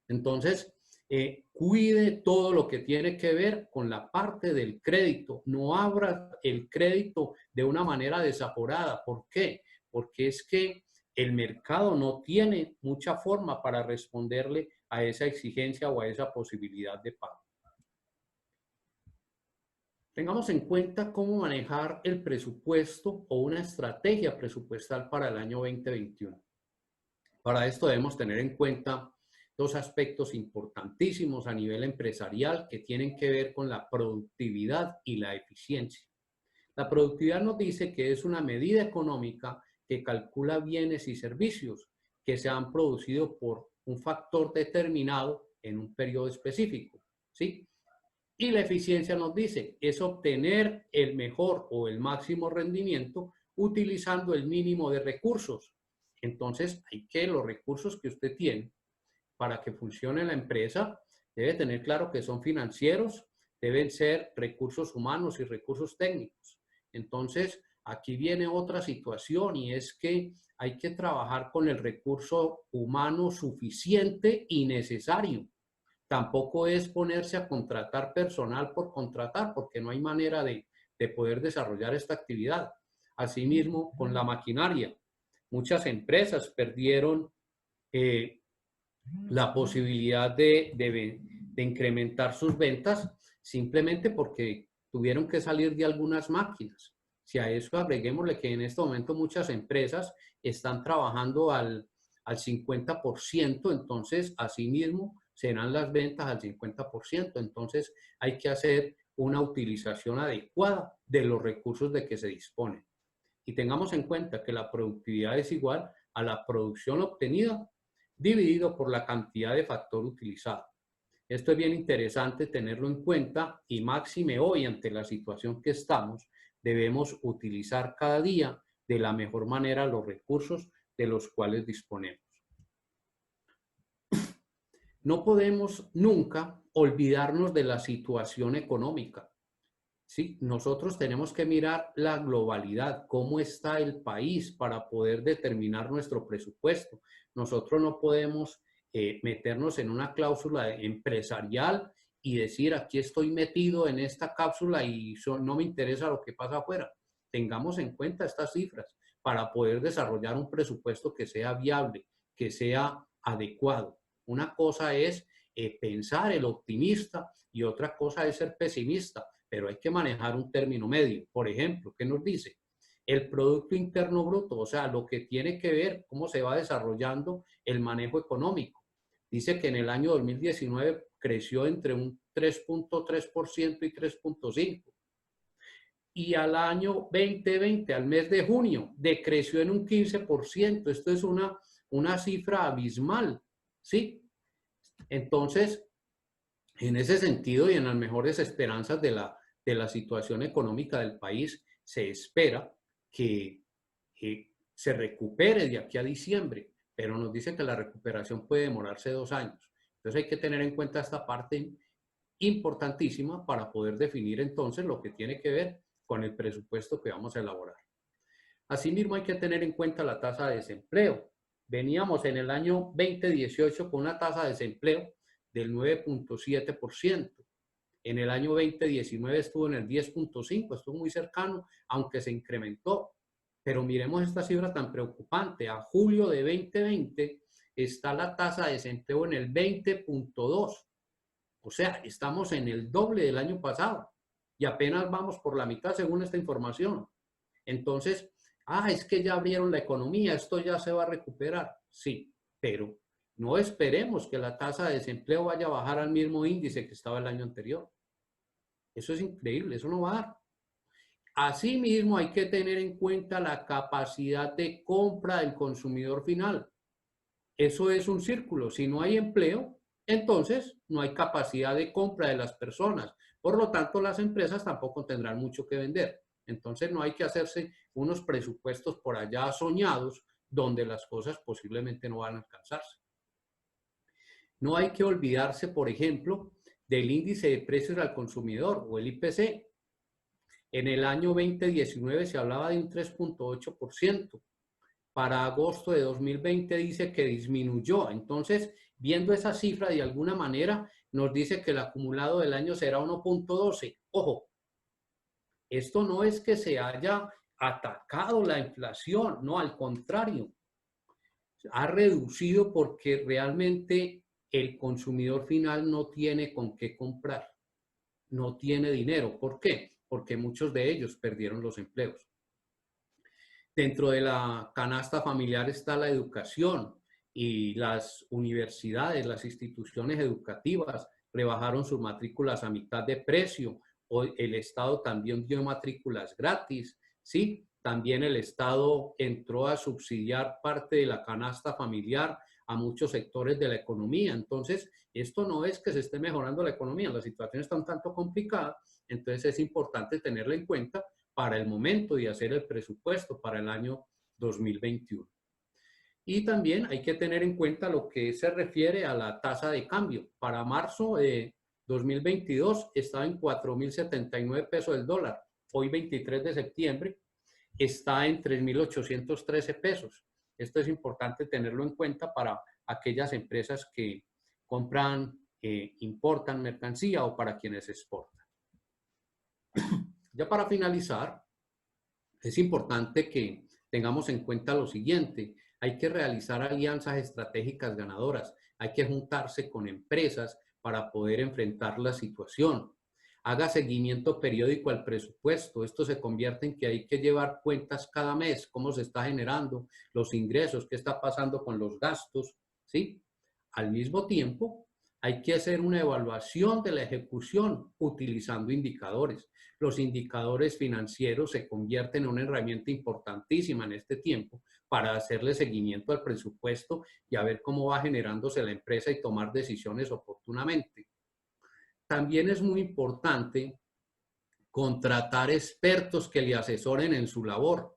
[SPEAKER 3] Entonces, cuide todo lo que tiene que ver con la parte del crédito. No abra el crédito de una manera desaforada. ¿Por qué? Porque es que el mercado no tiene mucha forma para responderle a esa exigencia o a esa posibilidad de pago. Tengamos en cuenta cómo manejar el presupuesto o una estrategia presupuestal para el año 2021. Para esto debemos tener en cuenta dos aspectos importantísimos a nivel empresarial que tienen que ver con la productividad y la eficiencia. La productividad nos dice que es una medida económica que calcula bienes y servicios que se han producido por un factor determinado en un periodo específico, ¿sí? Y la eficiencia nos dice, es obtener el mejor o el máximo rendimiento utilizando el mínimo de recursos. Entonces, hay que los recursos que usted tiene para que funcione la empresa, debe tener claro que son financieros, deben ser recursos humanos y recursos técnicos. Entonces, aquí viene otra situación y es que hay que trabajar con el recurso humano suficiente y necesario. Tampoco es ponerse a contratar personal por contratar, porque no hay manera de poder desarrollar esta actividad. Asimismo, con la maquinaria. Muchas empresas perdieron la posibilidad de incrementar sus ventas simplemente porque tuvieron que salir de algunas máquinas. Si a eso agreguémosle que en este momento muchas empresas están trabajando al 50%, entonces asimismo serán las ventas al 50%. Entonces hay que hacer una utilización adecuada de los recursos de que se disponen. Y tengamos en cuenta que la productividad es igual a la producción obtenida dividido por la cantidad de factor utilizado. Esto es bien interesante tenerlo en cuenta y máxime hoy ante la situación que estamos, debemos utilizar cada día de la mejor manera los recursos de los cuales disponemos. No podemos nunca olvidarnos de la situación económica. ¿Sí? Nosotros tenemos que mirar la globalidad, cómo está el país para poder determinar nuestro presupuesto. Nosotros no podemos meternos en una cláusula empresarial y decir, aquí estoy metido en esta cápsula y no me interesa lo que pasa afuera. Tengamos en cuenta estas cifras para poder desarrollar un presupuesto que sea viable, que sea adecuado. Una cosa es pensar el optimista y otra cosa es ser pesimista, pero hay que manejar un término medio. Por ejemplo, ¿qué nos dice? El Producto Interno Bruto, o sea, lo que tiene que ver cómo se va desarrollando el manejo económico. Dice que en el año 2019 creció entre un 3.3% y 3.5%. Y al año 2020, al mes de junio, decreció en un 15%. Esto es una cifra abismal, ¿sí? Entonces, en ese sentido y en las mejores esperanzas de la situación económica del país, se espera que se recupere de aquí a diciembre, pero nos dice que la recuperación puede demorarse 2 años. Entonces hay que tener en cuenta esta parte importantísima para poder definir entonces lo que tiene que ver con el presupuesto que vamos a elaborar. Asimismo hay que tener en cuenta la tasa de desempleo. Veníamos en el año 2018 con una tasa de desempleo del 9.7%. En el año 2019 estuvo en el 10.5%, estuvo muy cercano, aunque se incrementó. Pero miremos esta cifra tan preocupante. A julio de 2020 está la tasa de desempleo en el 20.2%. O sea, estamos en el doble del año pasado y apenas vamos por la mitad según esta información. Entonces, es que ya abrieron la economía, esto ya se va a recuperar. Sí, pero no esperemos que la tasa de desempleo vaya a bajar al mismo índice que estaba el año anterior. Eso es increíble, eso no va a dar. Asimismo, hay que tener en cuenta la capacidad de compra del consumidor final. Eso es un círculo. Si no hay empleo, entonces no hay capacidad de compra de las personas. Por lo tanto, las empresas tampoco tendrán mucho que vender. Entonces, no hay que hacerse unos presupuestos por allá soñados donde las cosas posiblemente no van a alcanzarse. No hay que olvidarse, por ejemplo, del índice de precios al consumidor o el IPC. En el año 2019 se hablaba de un 3.8%. Para agosto de 2020 dice que disminuyó. Entonces, viendo esa cifra de alguna manera, nos dice que el acumulado del año será 1.12. Ojo, esto no es que se haya atacado la inflación, no, al contrario. Ha reducido porque realmente el consumidor final no tiene con qué comprar, no tiene dinero. ¿Por qué? Porque muchos de ellos perdieron los empleos. Dentro de la canasta familiar está la educación y las universidades, las instituciones educativas rebajaron sus matrículas a mitad de precio. Hoy el Estado también dio matrículas gratis, ¿sí? También el Estado entró a subsidiar parte de la canasta familiar a muchos sectores de la economía. Entonces, esto no es que se esté mejorando la economía, la situación está un tanto complicada, entonces es importante tenerla en cuenta para el momento de hacer el presupuesto para el año 2021. Y también hay que tener en cuenta lo que se refiere a la tasa de cambio. Para marzo de 2022 estaba en 4.079 pesos el dólar. Hoy, 23 de septiembre, está en 3.813 pesos. Esto es importante tenerlo en cuenta para aquellas empresas que compran, importan mercancía o para quienes exportan. Ya para finalizar, es importante que tengamos en cuenta lo siguiente. Hay que realizar alianzas estratégicas ganadoras. Hay que juntarse con empresas para poder enfrentar la situación. Haga seguimiento periódico al presupuesto. Esto se convierte en que hay que llevar cuentas cada mes, cómo se está generando los ingresos, qué está pasando con los gastos, ¿sí? Al mismo tiempo, hay que hacer una evaluación de la ejecución utilizando indicadores. Los indicadores financieros se convierten en una herramienta importantísima en este tiempo para hacerle seguimiento al presupuesto y a ver cómo va generándose la empresa y tomar decisiones oportunamente. También es muy importante contratar expertos que le asesoren en su labor.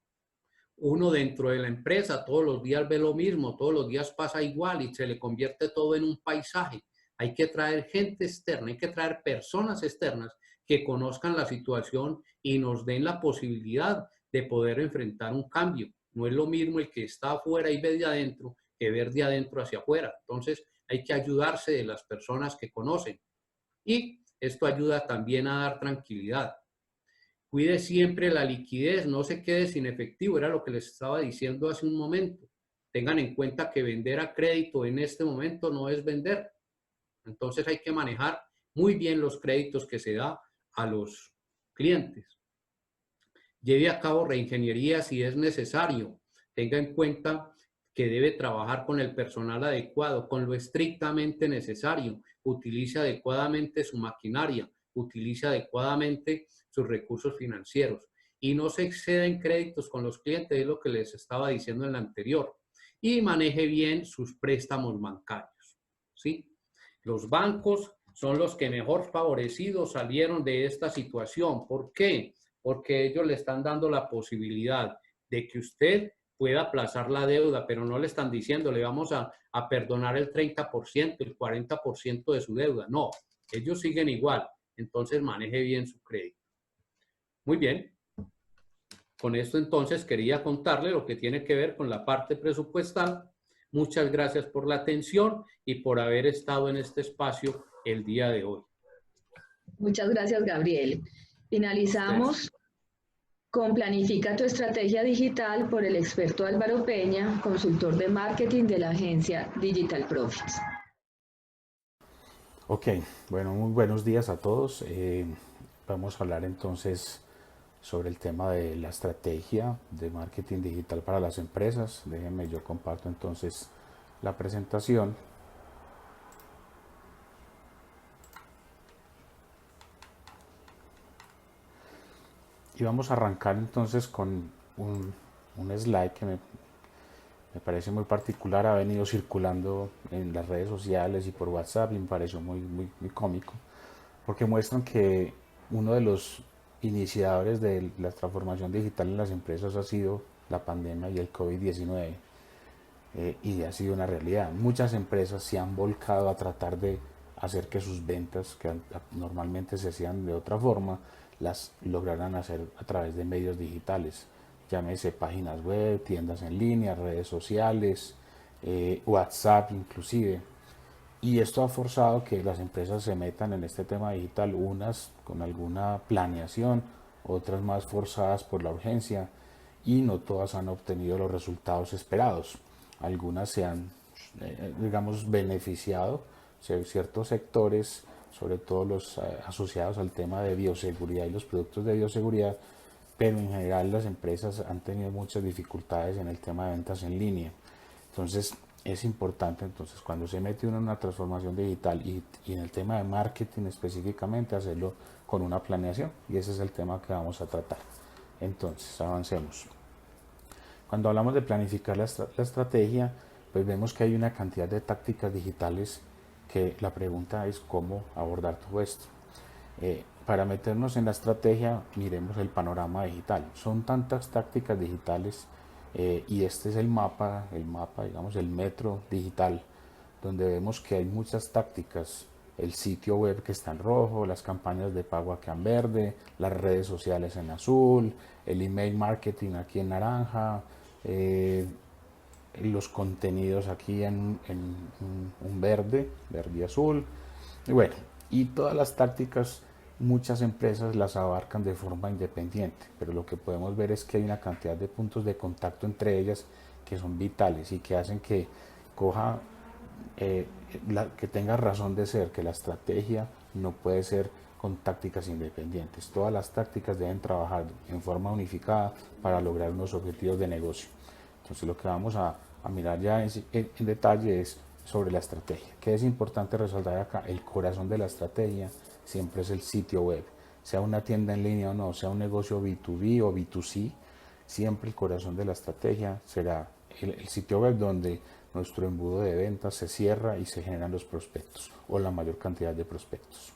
[SPEAKER 3] Uno dentro de la empresa todos los días ve lo mismo, todos los días pasa igual y se le convierte todo en un paisaje. Hay que traer gente externa, hay que traer personas externas que conozcan la situación y nos den la posibilidad de poder enfrentar un cambio. No es lo mismo el que está afuera y ve de adentro que ver de adentro hacia afuera. Entonces hay que ayudarse de las personas que conocen. Y esto ayuda también a dar tranquilidad. Cuide siempre la liquidez, no se quede sin efectivo, era lo que les estaba diciendo hace un momento. Tengan en cuenta que vender a crédito en este momento no es vender. Entonces hay que manejar muy bien los créditos que se da a los clientes. Lleve a cabo reingeniería si es necesario. Tenga en cuenta que debe trabajar con el personal adecuado, con lo estrictamente necesario. Utilice adecuadamente su maquinaria, utilice adecuadamente sus recursos financieros y no se exceda en créditos con los clientes, es lo que les estaba diciendo en la anterior. Y maneje bien sus préstamos bancarios, ¿sí? Los bancos son los que mejor favorecidos salieron de esta situación. ¿Por qué? Porque ellos le están dando la posibilidad de que usted pueda aplazar la deuda, pero no le están diciendo, le vamos a perdonar el 30%, el 40% de su deuda. No, ellos siguen igual. Entonces maneje bien su crédito. Muy bien. Con esto entonces quería contarle lo que tiene que ver con la parte presupuestal. Muchas gracias por la atención y por haber estado en este espacio el día de hoy.
[SPEAKER 1] Muchas gracias, Gabriel. Finalizamos con Planifica tu estrategia digital por el experto Álvaro Peña, consultor de marketing de la agencia Digital Profits.
[SPEAKER 4] Ok, bueno, muy buenos días a todos. Vamos a hablar entonces sobre el tema de la estrategia de marketing digital para las empresas. Déjenme, yo comparto entonces la presentación. Y vamos a arrancar entonces con un slide que me parece muy particular, ha venido circulando en las redes sociales y por WhatsApp y me pareció muy cómico, porque muestran que uno de los iniciadores de la transformación digital en las empresas ha sido la pandemia y el COVID-19, y ha sido una realidad. Muchas empresas se han volcado a tratar de hacer que sus ventas, que normalmente se hacían de otra forma, las lograran hacer a través de medios digitales, llámese páginas web, tiendas en línea, redes sociales, WhatsApp inclusive. Y esto ha forzado que las empresas se metan en este tema digital, unas con alguna planeación, otras más forzadas por la urgencia, y no todas han obtenido los resultados esperados. Algunas se han, digamos, beneficiado, ciertos sectores, sobre todo los asociados al tema de bioseguridad y los productos de bioseguridad, pero en general las empresas han tenido muchas dificultades en el tema de ventas en línea. Entonces es importante, entonces, cuando se mete uno en una transformación digital y en el tema de marketing específicamente, hacerlo con una planeación, y ese es el tema que vamos a tratar. Entonces avancemos. Cuando hablamos de planificar la estrategia, pues vemos que hay una cantidad de tácticas digitales, que la pregunta es cómo abordar todo esto. Para meternos en la estrategia, miremos el panorama digital. Son tantas tácticas digitales, y este es el mapa, digamos, el metro digital, donde vemos que hay muchas tácticas. El sitio web que está en rojo, las campañas de pago aquí en verde, las redes sociales en azul, el email marketing aquí en naranja, los contenidos aquí en un verde y azul. Y bueno, y todas las tácticas, muchas empresas las abarcan de forma independiente, pero lo que podemos ver es que hay una cantidad de puntos de contacto entre ellas que son vitales y que hacen que coja, que tenga razón de ser, que la estrategia no puede ser con tácticas independientes. Todas las tácticas deben trabajar en forma unificada para lograr unos objetivos de negocio. Entonces lo que vamos a mirar ya en detalle es sobre la estrategia. ¿Qué es importante resaltar acá? El corazón de la estrategia siempre es el sitio web, sea una tienda en línea o no, sea un negocio B2B o B2C, siempre el corazón de la estrategia será el sitio web, donde nuestro embudo de ventas se cierra y se generan los prospectos o la mayor cantidad de prospectos.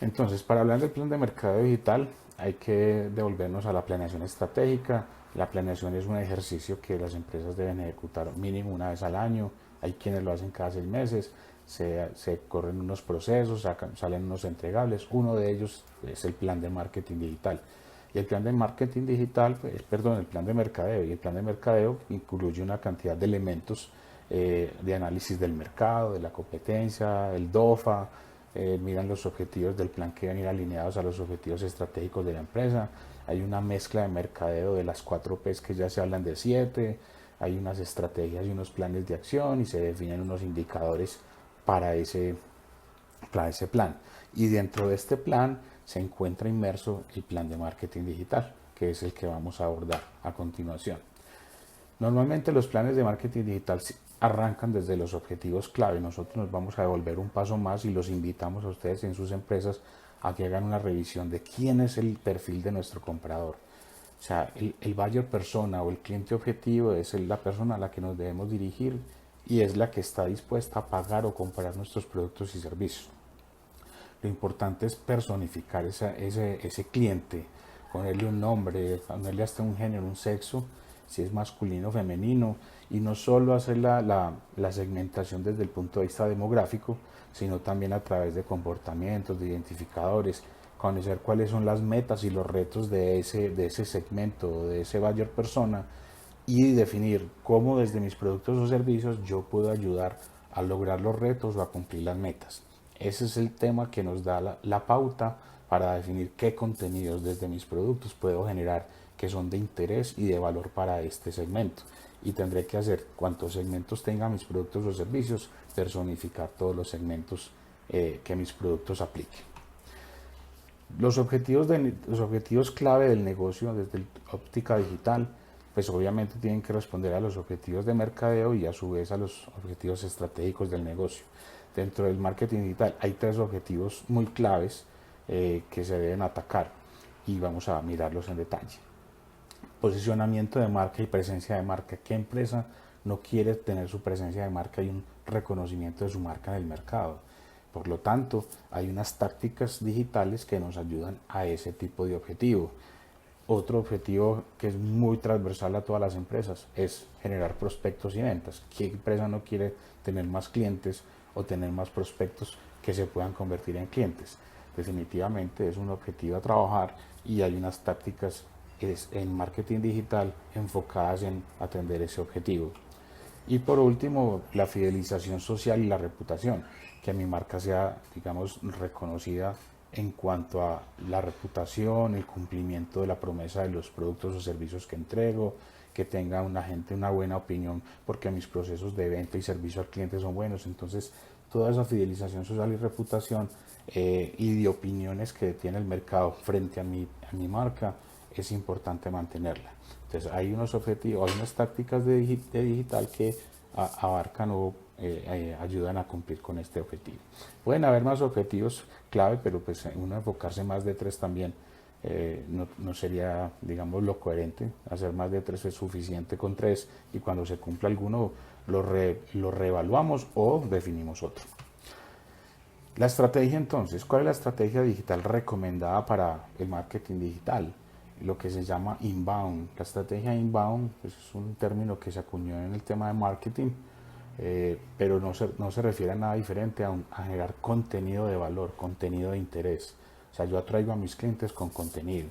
[SPEAKER 4] Entonces, para hablar del plan de mercado digital, hay que devolvernos a la planeación estratégica. La planeación es un ejercicio que las empresas deben ejecutar mínimo una vez al año. Hay quienes lo hacen cada 6 meses. Se corren unos procesos, salen unos entregables. Uno de ellos es el plan de marketing digital. Y el plan de marketing digital, el plan de mercadeo. Y el plan de mercadeo incluye una cantidad de elementos de análisis del mercado, de la competencia, el DOFA, miran los objetivos del plan que deben ir alineados a los objetivos estratégicos de la empresa. Hay una mezcla de mercadeo de las 4 P's que ya se hablan de 7, hay unas estrategias y unos planes de acción y se definen unos indicadores para ese plan. Y dentro de este plan se encuentra inmerso el plan de marketing digital, que es el que vamos a abordar a continuación. Normalmente los planes de marketing digital arrancan desde los objetivos clave. Nosotros nos vamos a devolver un paso más y los invitamos a ustedes en sus empresas a que hagan una revisión de quién es el perfil de nuestro comprador. O sea, el buyer persona o el cliente objetivo es la persona a la que nos debemos dirigir y es la que está dispuesta a pagar o comprar nuestros productos y servicios. Lo importante es personificar ese cliente, ponerle un nombre, ponerle hasta un género, un sexo, si es masculino o femenino, y no solo hacer la segmentación desde el punto de vista demográfico, sino también a través de comportamientos, de identificadores, conocer cuáles son las metas y los retos de ese segmento, de ese buyer persona, y definir cómo desde mis productos o servicios yo puedo ayudar a lograr los retos o a cumplir las metas. Ese es el tema que nos da la pauta para definir qué contenidos desde mis productos puedo generar que son de interés y de valor para este segmento. Y tendré que hacer cuantos segmentos tengan mis productos o servicios, personificar todos los segmentos que mis productos apliquen. Los objetivos clave del negocio desde la óptica digital, pues obviamente tienen que responder a los objetivos de mercadeo y a su vez a los objetivos estratégicos del negocio. Dentro del marketing digital hay 3 objetivos muy claves que se deben atacar y vamos a mirarlos en detalle. Posicionamiento de marca y presencia de marca. ¿Qué empresa no quiere tener su presencia de marca y un reconocimiento de su marca en el mercado? Por lo tanto, hay unas tácticas digitales que nos ayudan a ese tipo de objetivo. Otro objetivo que es muy transversal a todas las empresas es generar prospectos y ventas. ¿Qué empresa no quiere tener más clientes o tener más prospectos que se puedan convertir en clientes? Definitivamente es un objetivo a trabajar y hay unas tácticas en marketing digital enfocadas en atender ese objetivo. Y por último, la fidelización social y la reputación, que mi marca sea, digamos, reconocida en cuanto a la reputación, el cumplimiento de la promesa de los productos o servicios que entrego, que tenga una buena opinión porque mis procesos de venta y servicio al cliente son buenos. Entonces, toda esa fidelización social y reputación y de opiniones que tiene el mercado frente a mi marca es importante mantenerla. Entonces, hay unos objetivos, hay unas tácticas de digital que abarcan o ayudan a cumplir con este objetivo. Pueden haber más objetivos clave, pero pues uno enfocarse más de 3 también no sería, digamos, lo coherente. Hacer más de 3 es suficiente con 3 y cuando se cumpla alguno lo reevaluamos o definimos otro. La estrategia entonces, ¿cuál es la estrategia digital recomendada para el marketing digital? Lo que se llama inbound. La estrategia inbound pues, es un término que se acuñó en el tema de marketing, pero no se refiere a nada diferente a generar contenido de valor, contenido de interés. O sea, yo atraigo a mis clientes con contenido.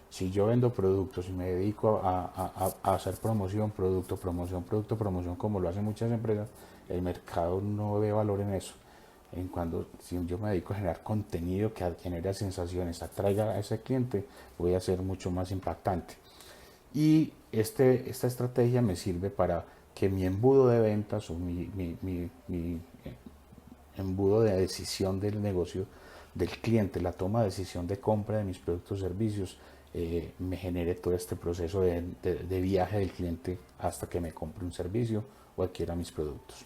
[SPEAKER 4] Si yo vendo productos y me dedico a hacer promoción, promoción, como lo hacen muchas empresas, el mercado no ve valor en eso. Si yo me dedico a generar contenido que genere sensaciones, atraiga a ese cliente, voy a ser mucho más impactante. Y esta estrategia me sirve para que mi embudo de ventas o mi embudo de decisión del negocio del cliente, la toma de decisión de compra de mis productos o servicios, me genere todo este proceso de viaje del cliente hasta que me compre un servicio o adquiera mis productos.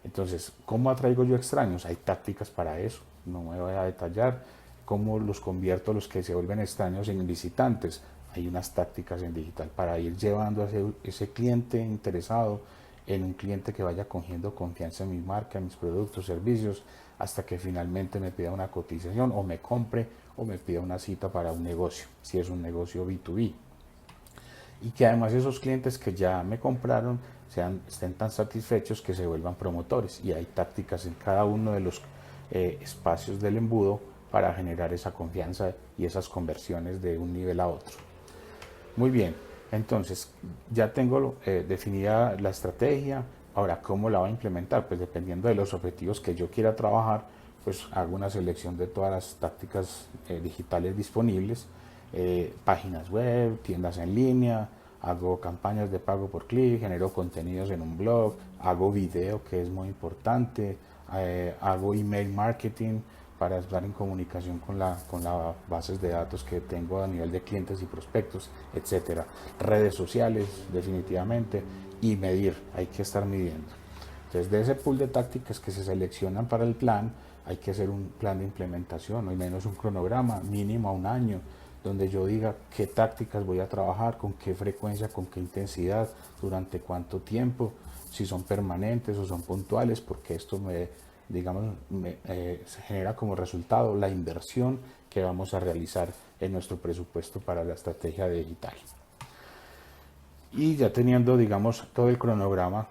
[SPEAKER 4] Entonces, ¿cómo atraigo yo extraños? Hay tácticas para eso, no me voy a detallar. ¿Cómo los convierto los que se vuelven extraños en visitantes? Hay unas tácticas en digital para ir llevando a ese cliente interesado en un cliente que vaya cogiendo confianza en mi marca, en mis productos, servicios, hasta que finalmente me pida una cotización o me compre o me pida una cita para un negocio, si es un negocio B2B. Y que además esos clientes que ya me compraron estén tan satisfechos que se vuelvan promotores. Y hay tácticas en cada uno de los espacios del embudo para generar esa confianza y esas conversiones de un nivel a otro. Muy bien, entonces ya tengo definida la estrategia. Ahora, ¿cómo la voy a implementar? Pues dependiendo de los objetivos que yo quiera trabajar, pues hago una selección de todas las tácticas digitales disponibles, páginas web, tiendas en línea, hago campañas de pago por clic, genero contenidos en un blog, hago video, que es muy importante, hago email marketing para estar en comunicación con las bases de datos que tengo a nivel de clientes y prospectos, etcétera. Redes sociales, definitivamente, y medir, hay que estar midiendo. Entonces, de ese pool de tácticas que se seleccionan para el plan, hay que hacer un plan de implementación, o al menos un cronograma mínimo a un año, donde yo diga qué tácticas voy a trabajar, con qué frecuencia, con qué intensidad, durante cuánto tiempo, si son permanentes o son puntuales, porque esto se genera como resultado la inversión que vamos a realizar en nuestro presupuesto para la estrategia digital. Y ya teniendo, digamos, todo el cronograma,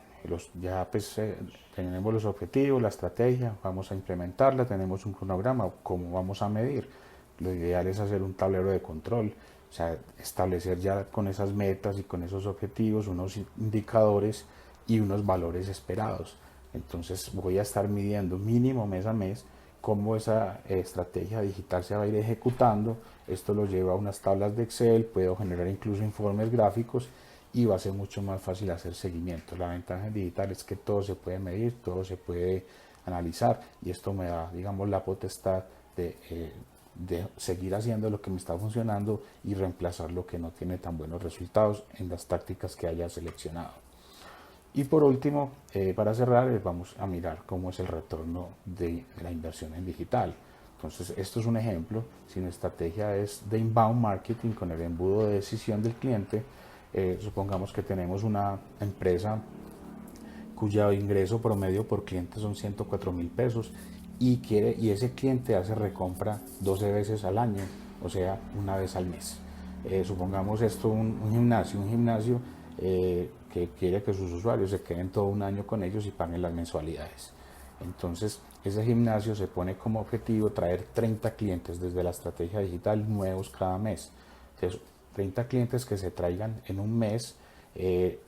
[SPEAKER 4] tenemos los objetivos, la estrategia, vamos a implementarla, tenemos un cronograma, cómo vamos a medir. Lo ideal es hacer un tablero de control, o sea, establecer ya con esas metas y con esos objetivos unos indicadores y unos valores esperados. Entonces voy a estar midiendo mínimo mes a mes cómo esa estrategia digital se va a ir ejecutando. Esto lo lleva a unas tablas de Excel, puedo generar incluso informes gráficos y va a ser mucho más fácil hacer seguimiento. La ventaja en digital es que todo se puede medir, todo se puede analizar y esto me da, digamos, la potestad de seguir haciendo lo que me está funcionando y reemplazar lo que no tiene tan buenos resultados en las tácticas que haya seleccionado. Y por último, para cerrar, vamos a mirar cómo es el retorno de la inversión en digital. Entonces, esto es un ejemplo. Si mi estrategia es de inbound marketing con el embudo de decisión del cliente, supongamos que tenemos una empresa cuyo ingreso promedio por cliente son 104.000 pesos y ese cliente hace recompra 12 veces al año, o sea, una vez al mes. Supongamos esto un gimnasio que quiere que sus usuarios se queden todo un año con ellos y paguen las mensualidades. Entonces, ese gimnasio se pone como objetivo traer 30 clientes desde la estrategia digital nuevos cada mes. Entonces, 30 clientes que se traigan en un mes,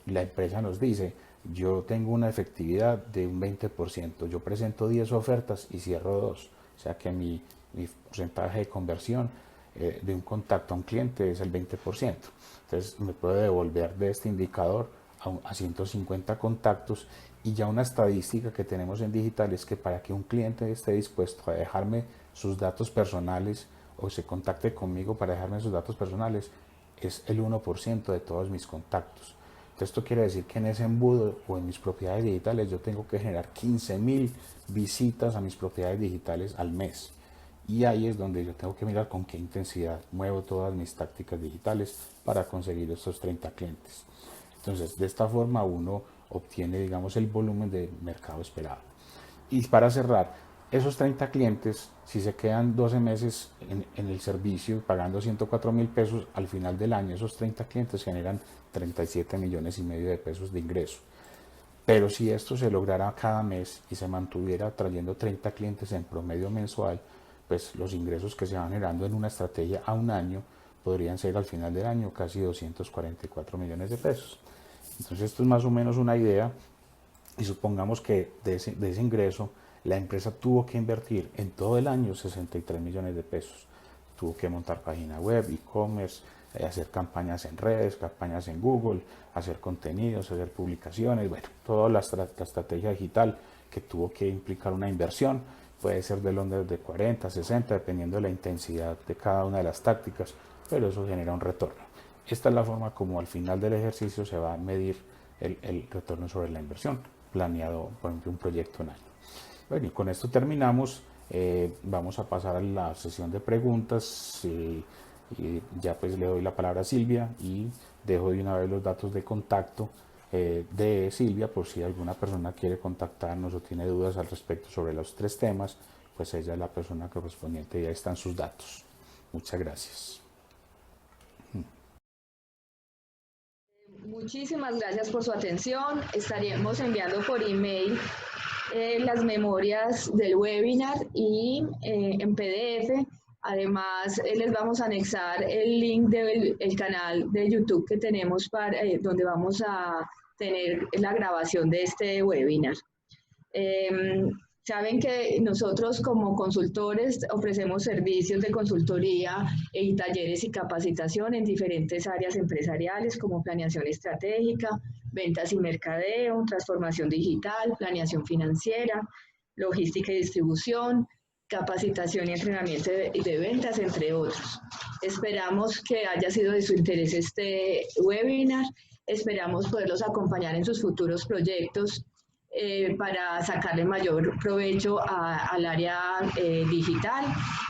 [SPEAKER 4] la empresa nos dice, yo tengo una efectividad de un 20%, yo presento 10 ofertas y cierro 2, o sea que mi porcentaje de conversión de un contacto a un cliente es el 20%. Entonces me puedo devolver de este indicador a 150 contactos y ya una estadística que tenemos en digital es que para que un cliente esté dispuesto a dejarme sus datos personales o se contacte conmigo para dejarme sus datos personales es el 1% de todos mis contactos. Entonces esto quiere decir que en ese embudo o en mis propiedades digitales yo tengo que generar 15.000 visitas a mis propiedades digitales al mes. Y ahí es donde yo tengo que mirar con qué intensidad muevo todas mis tácticas digitales para conseguir estos 30 clientes. Entonces, de esta forma uno obtiene, digamos, el volumen de mercado esperado. Y para cerrar, esos 30 clientes, si se quedan 12 meses en el servicio pagando 104.000 pesos, al final del año esos 30 clientes generan 37,5 millones de pesos de ingreso. Pero si esto se lograra cada mes y se mantuviera trayendo 30 clientes en promedio mensual, pues los ingresos que se van generando en una estrategia a un año podrían ser al final del año casi 244 millones de pesos. Entonces esto es más o menos una idea y supongamos que de ese ingreso la empresa tuvo que invertir en todo el año 63 millones de pesos. Tuvo que montar página web, e-commerce, hacer campañas en redes, campañas en Google, hacer contenidos, hacer publicaciones, bueno, toda la estrategia digital que tuvo que implicar una inversión. Puede ser del orden de 40, 60, dependiendo de la intensidad de cada una de las tácticas, pero eso genera un retorno. Esta es la forma como al final del ejercicio se va a medir el retorno sobre la inversión, planeado, por ejemplo, un proyecto en año. Bueno, y con esto terminamos. Vamos a pasar a la sesión de preguntas. Y ya pues le doy la palabra a Silvia y dejo de una vez los datos de contacto de Silvia por si alguna persona quiere contactarnos o tiene dudas al respecto sobre los 3 temas, pues ella es la persona correspondiente y ahí están sus datos. Muchas gracias.
[SPEAKER 1] Muchísimas gracias por su atención. Estaremos enviando por email las memorias del webinar y en PDF. Además, les vamos a anexar el link del canal de YouTube que tenemos donde vamos a tener la grabación de este webinar. Saben que nosotros como consultores ofrecemos servicios de consultoría y talleres y capacitación en diferentes áreas empresariales como planeación estratégica, ventas y mercadeo, transformación digital, planeación financiera, logística y distribución, capacitación y entrenamiento de ventas, entre otros. Esperamos que haya sido de su interés este webinar. Esperamos poderlos acompañar en sus futuros proyectos para sacarle mayor provecho al área digital,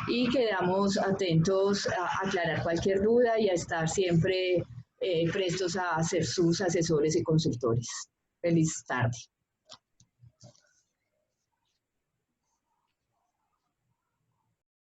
[SPEAKER 1] y quedamos atentos a aclarar cualquier duda y a estar siempre prestos a ser sus asesores y consultores. Feliz tarde.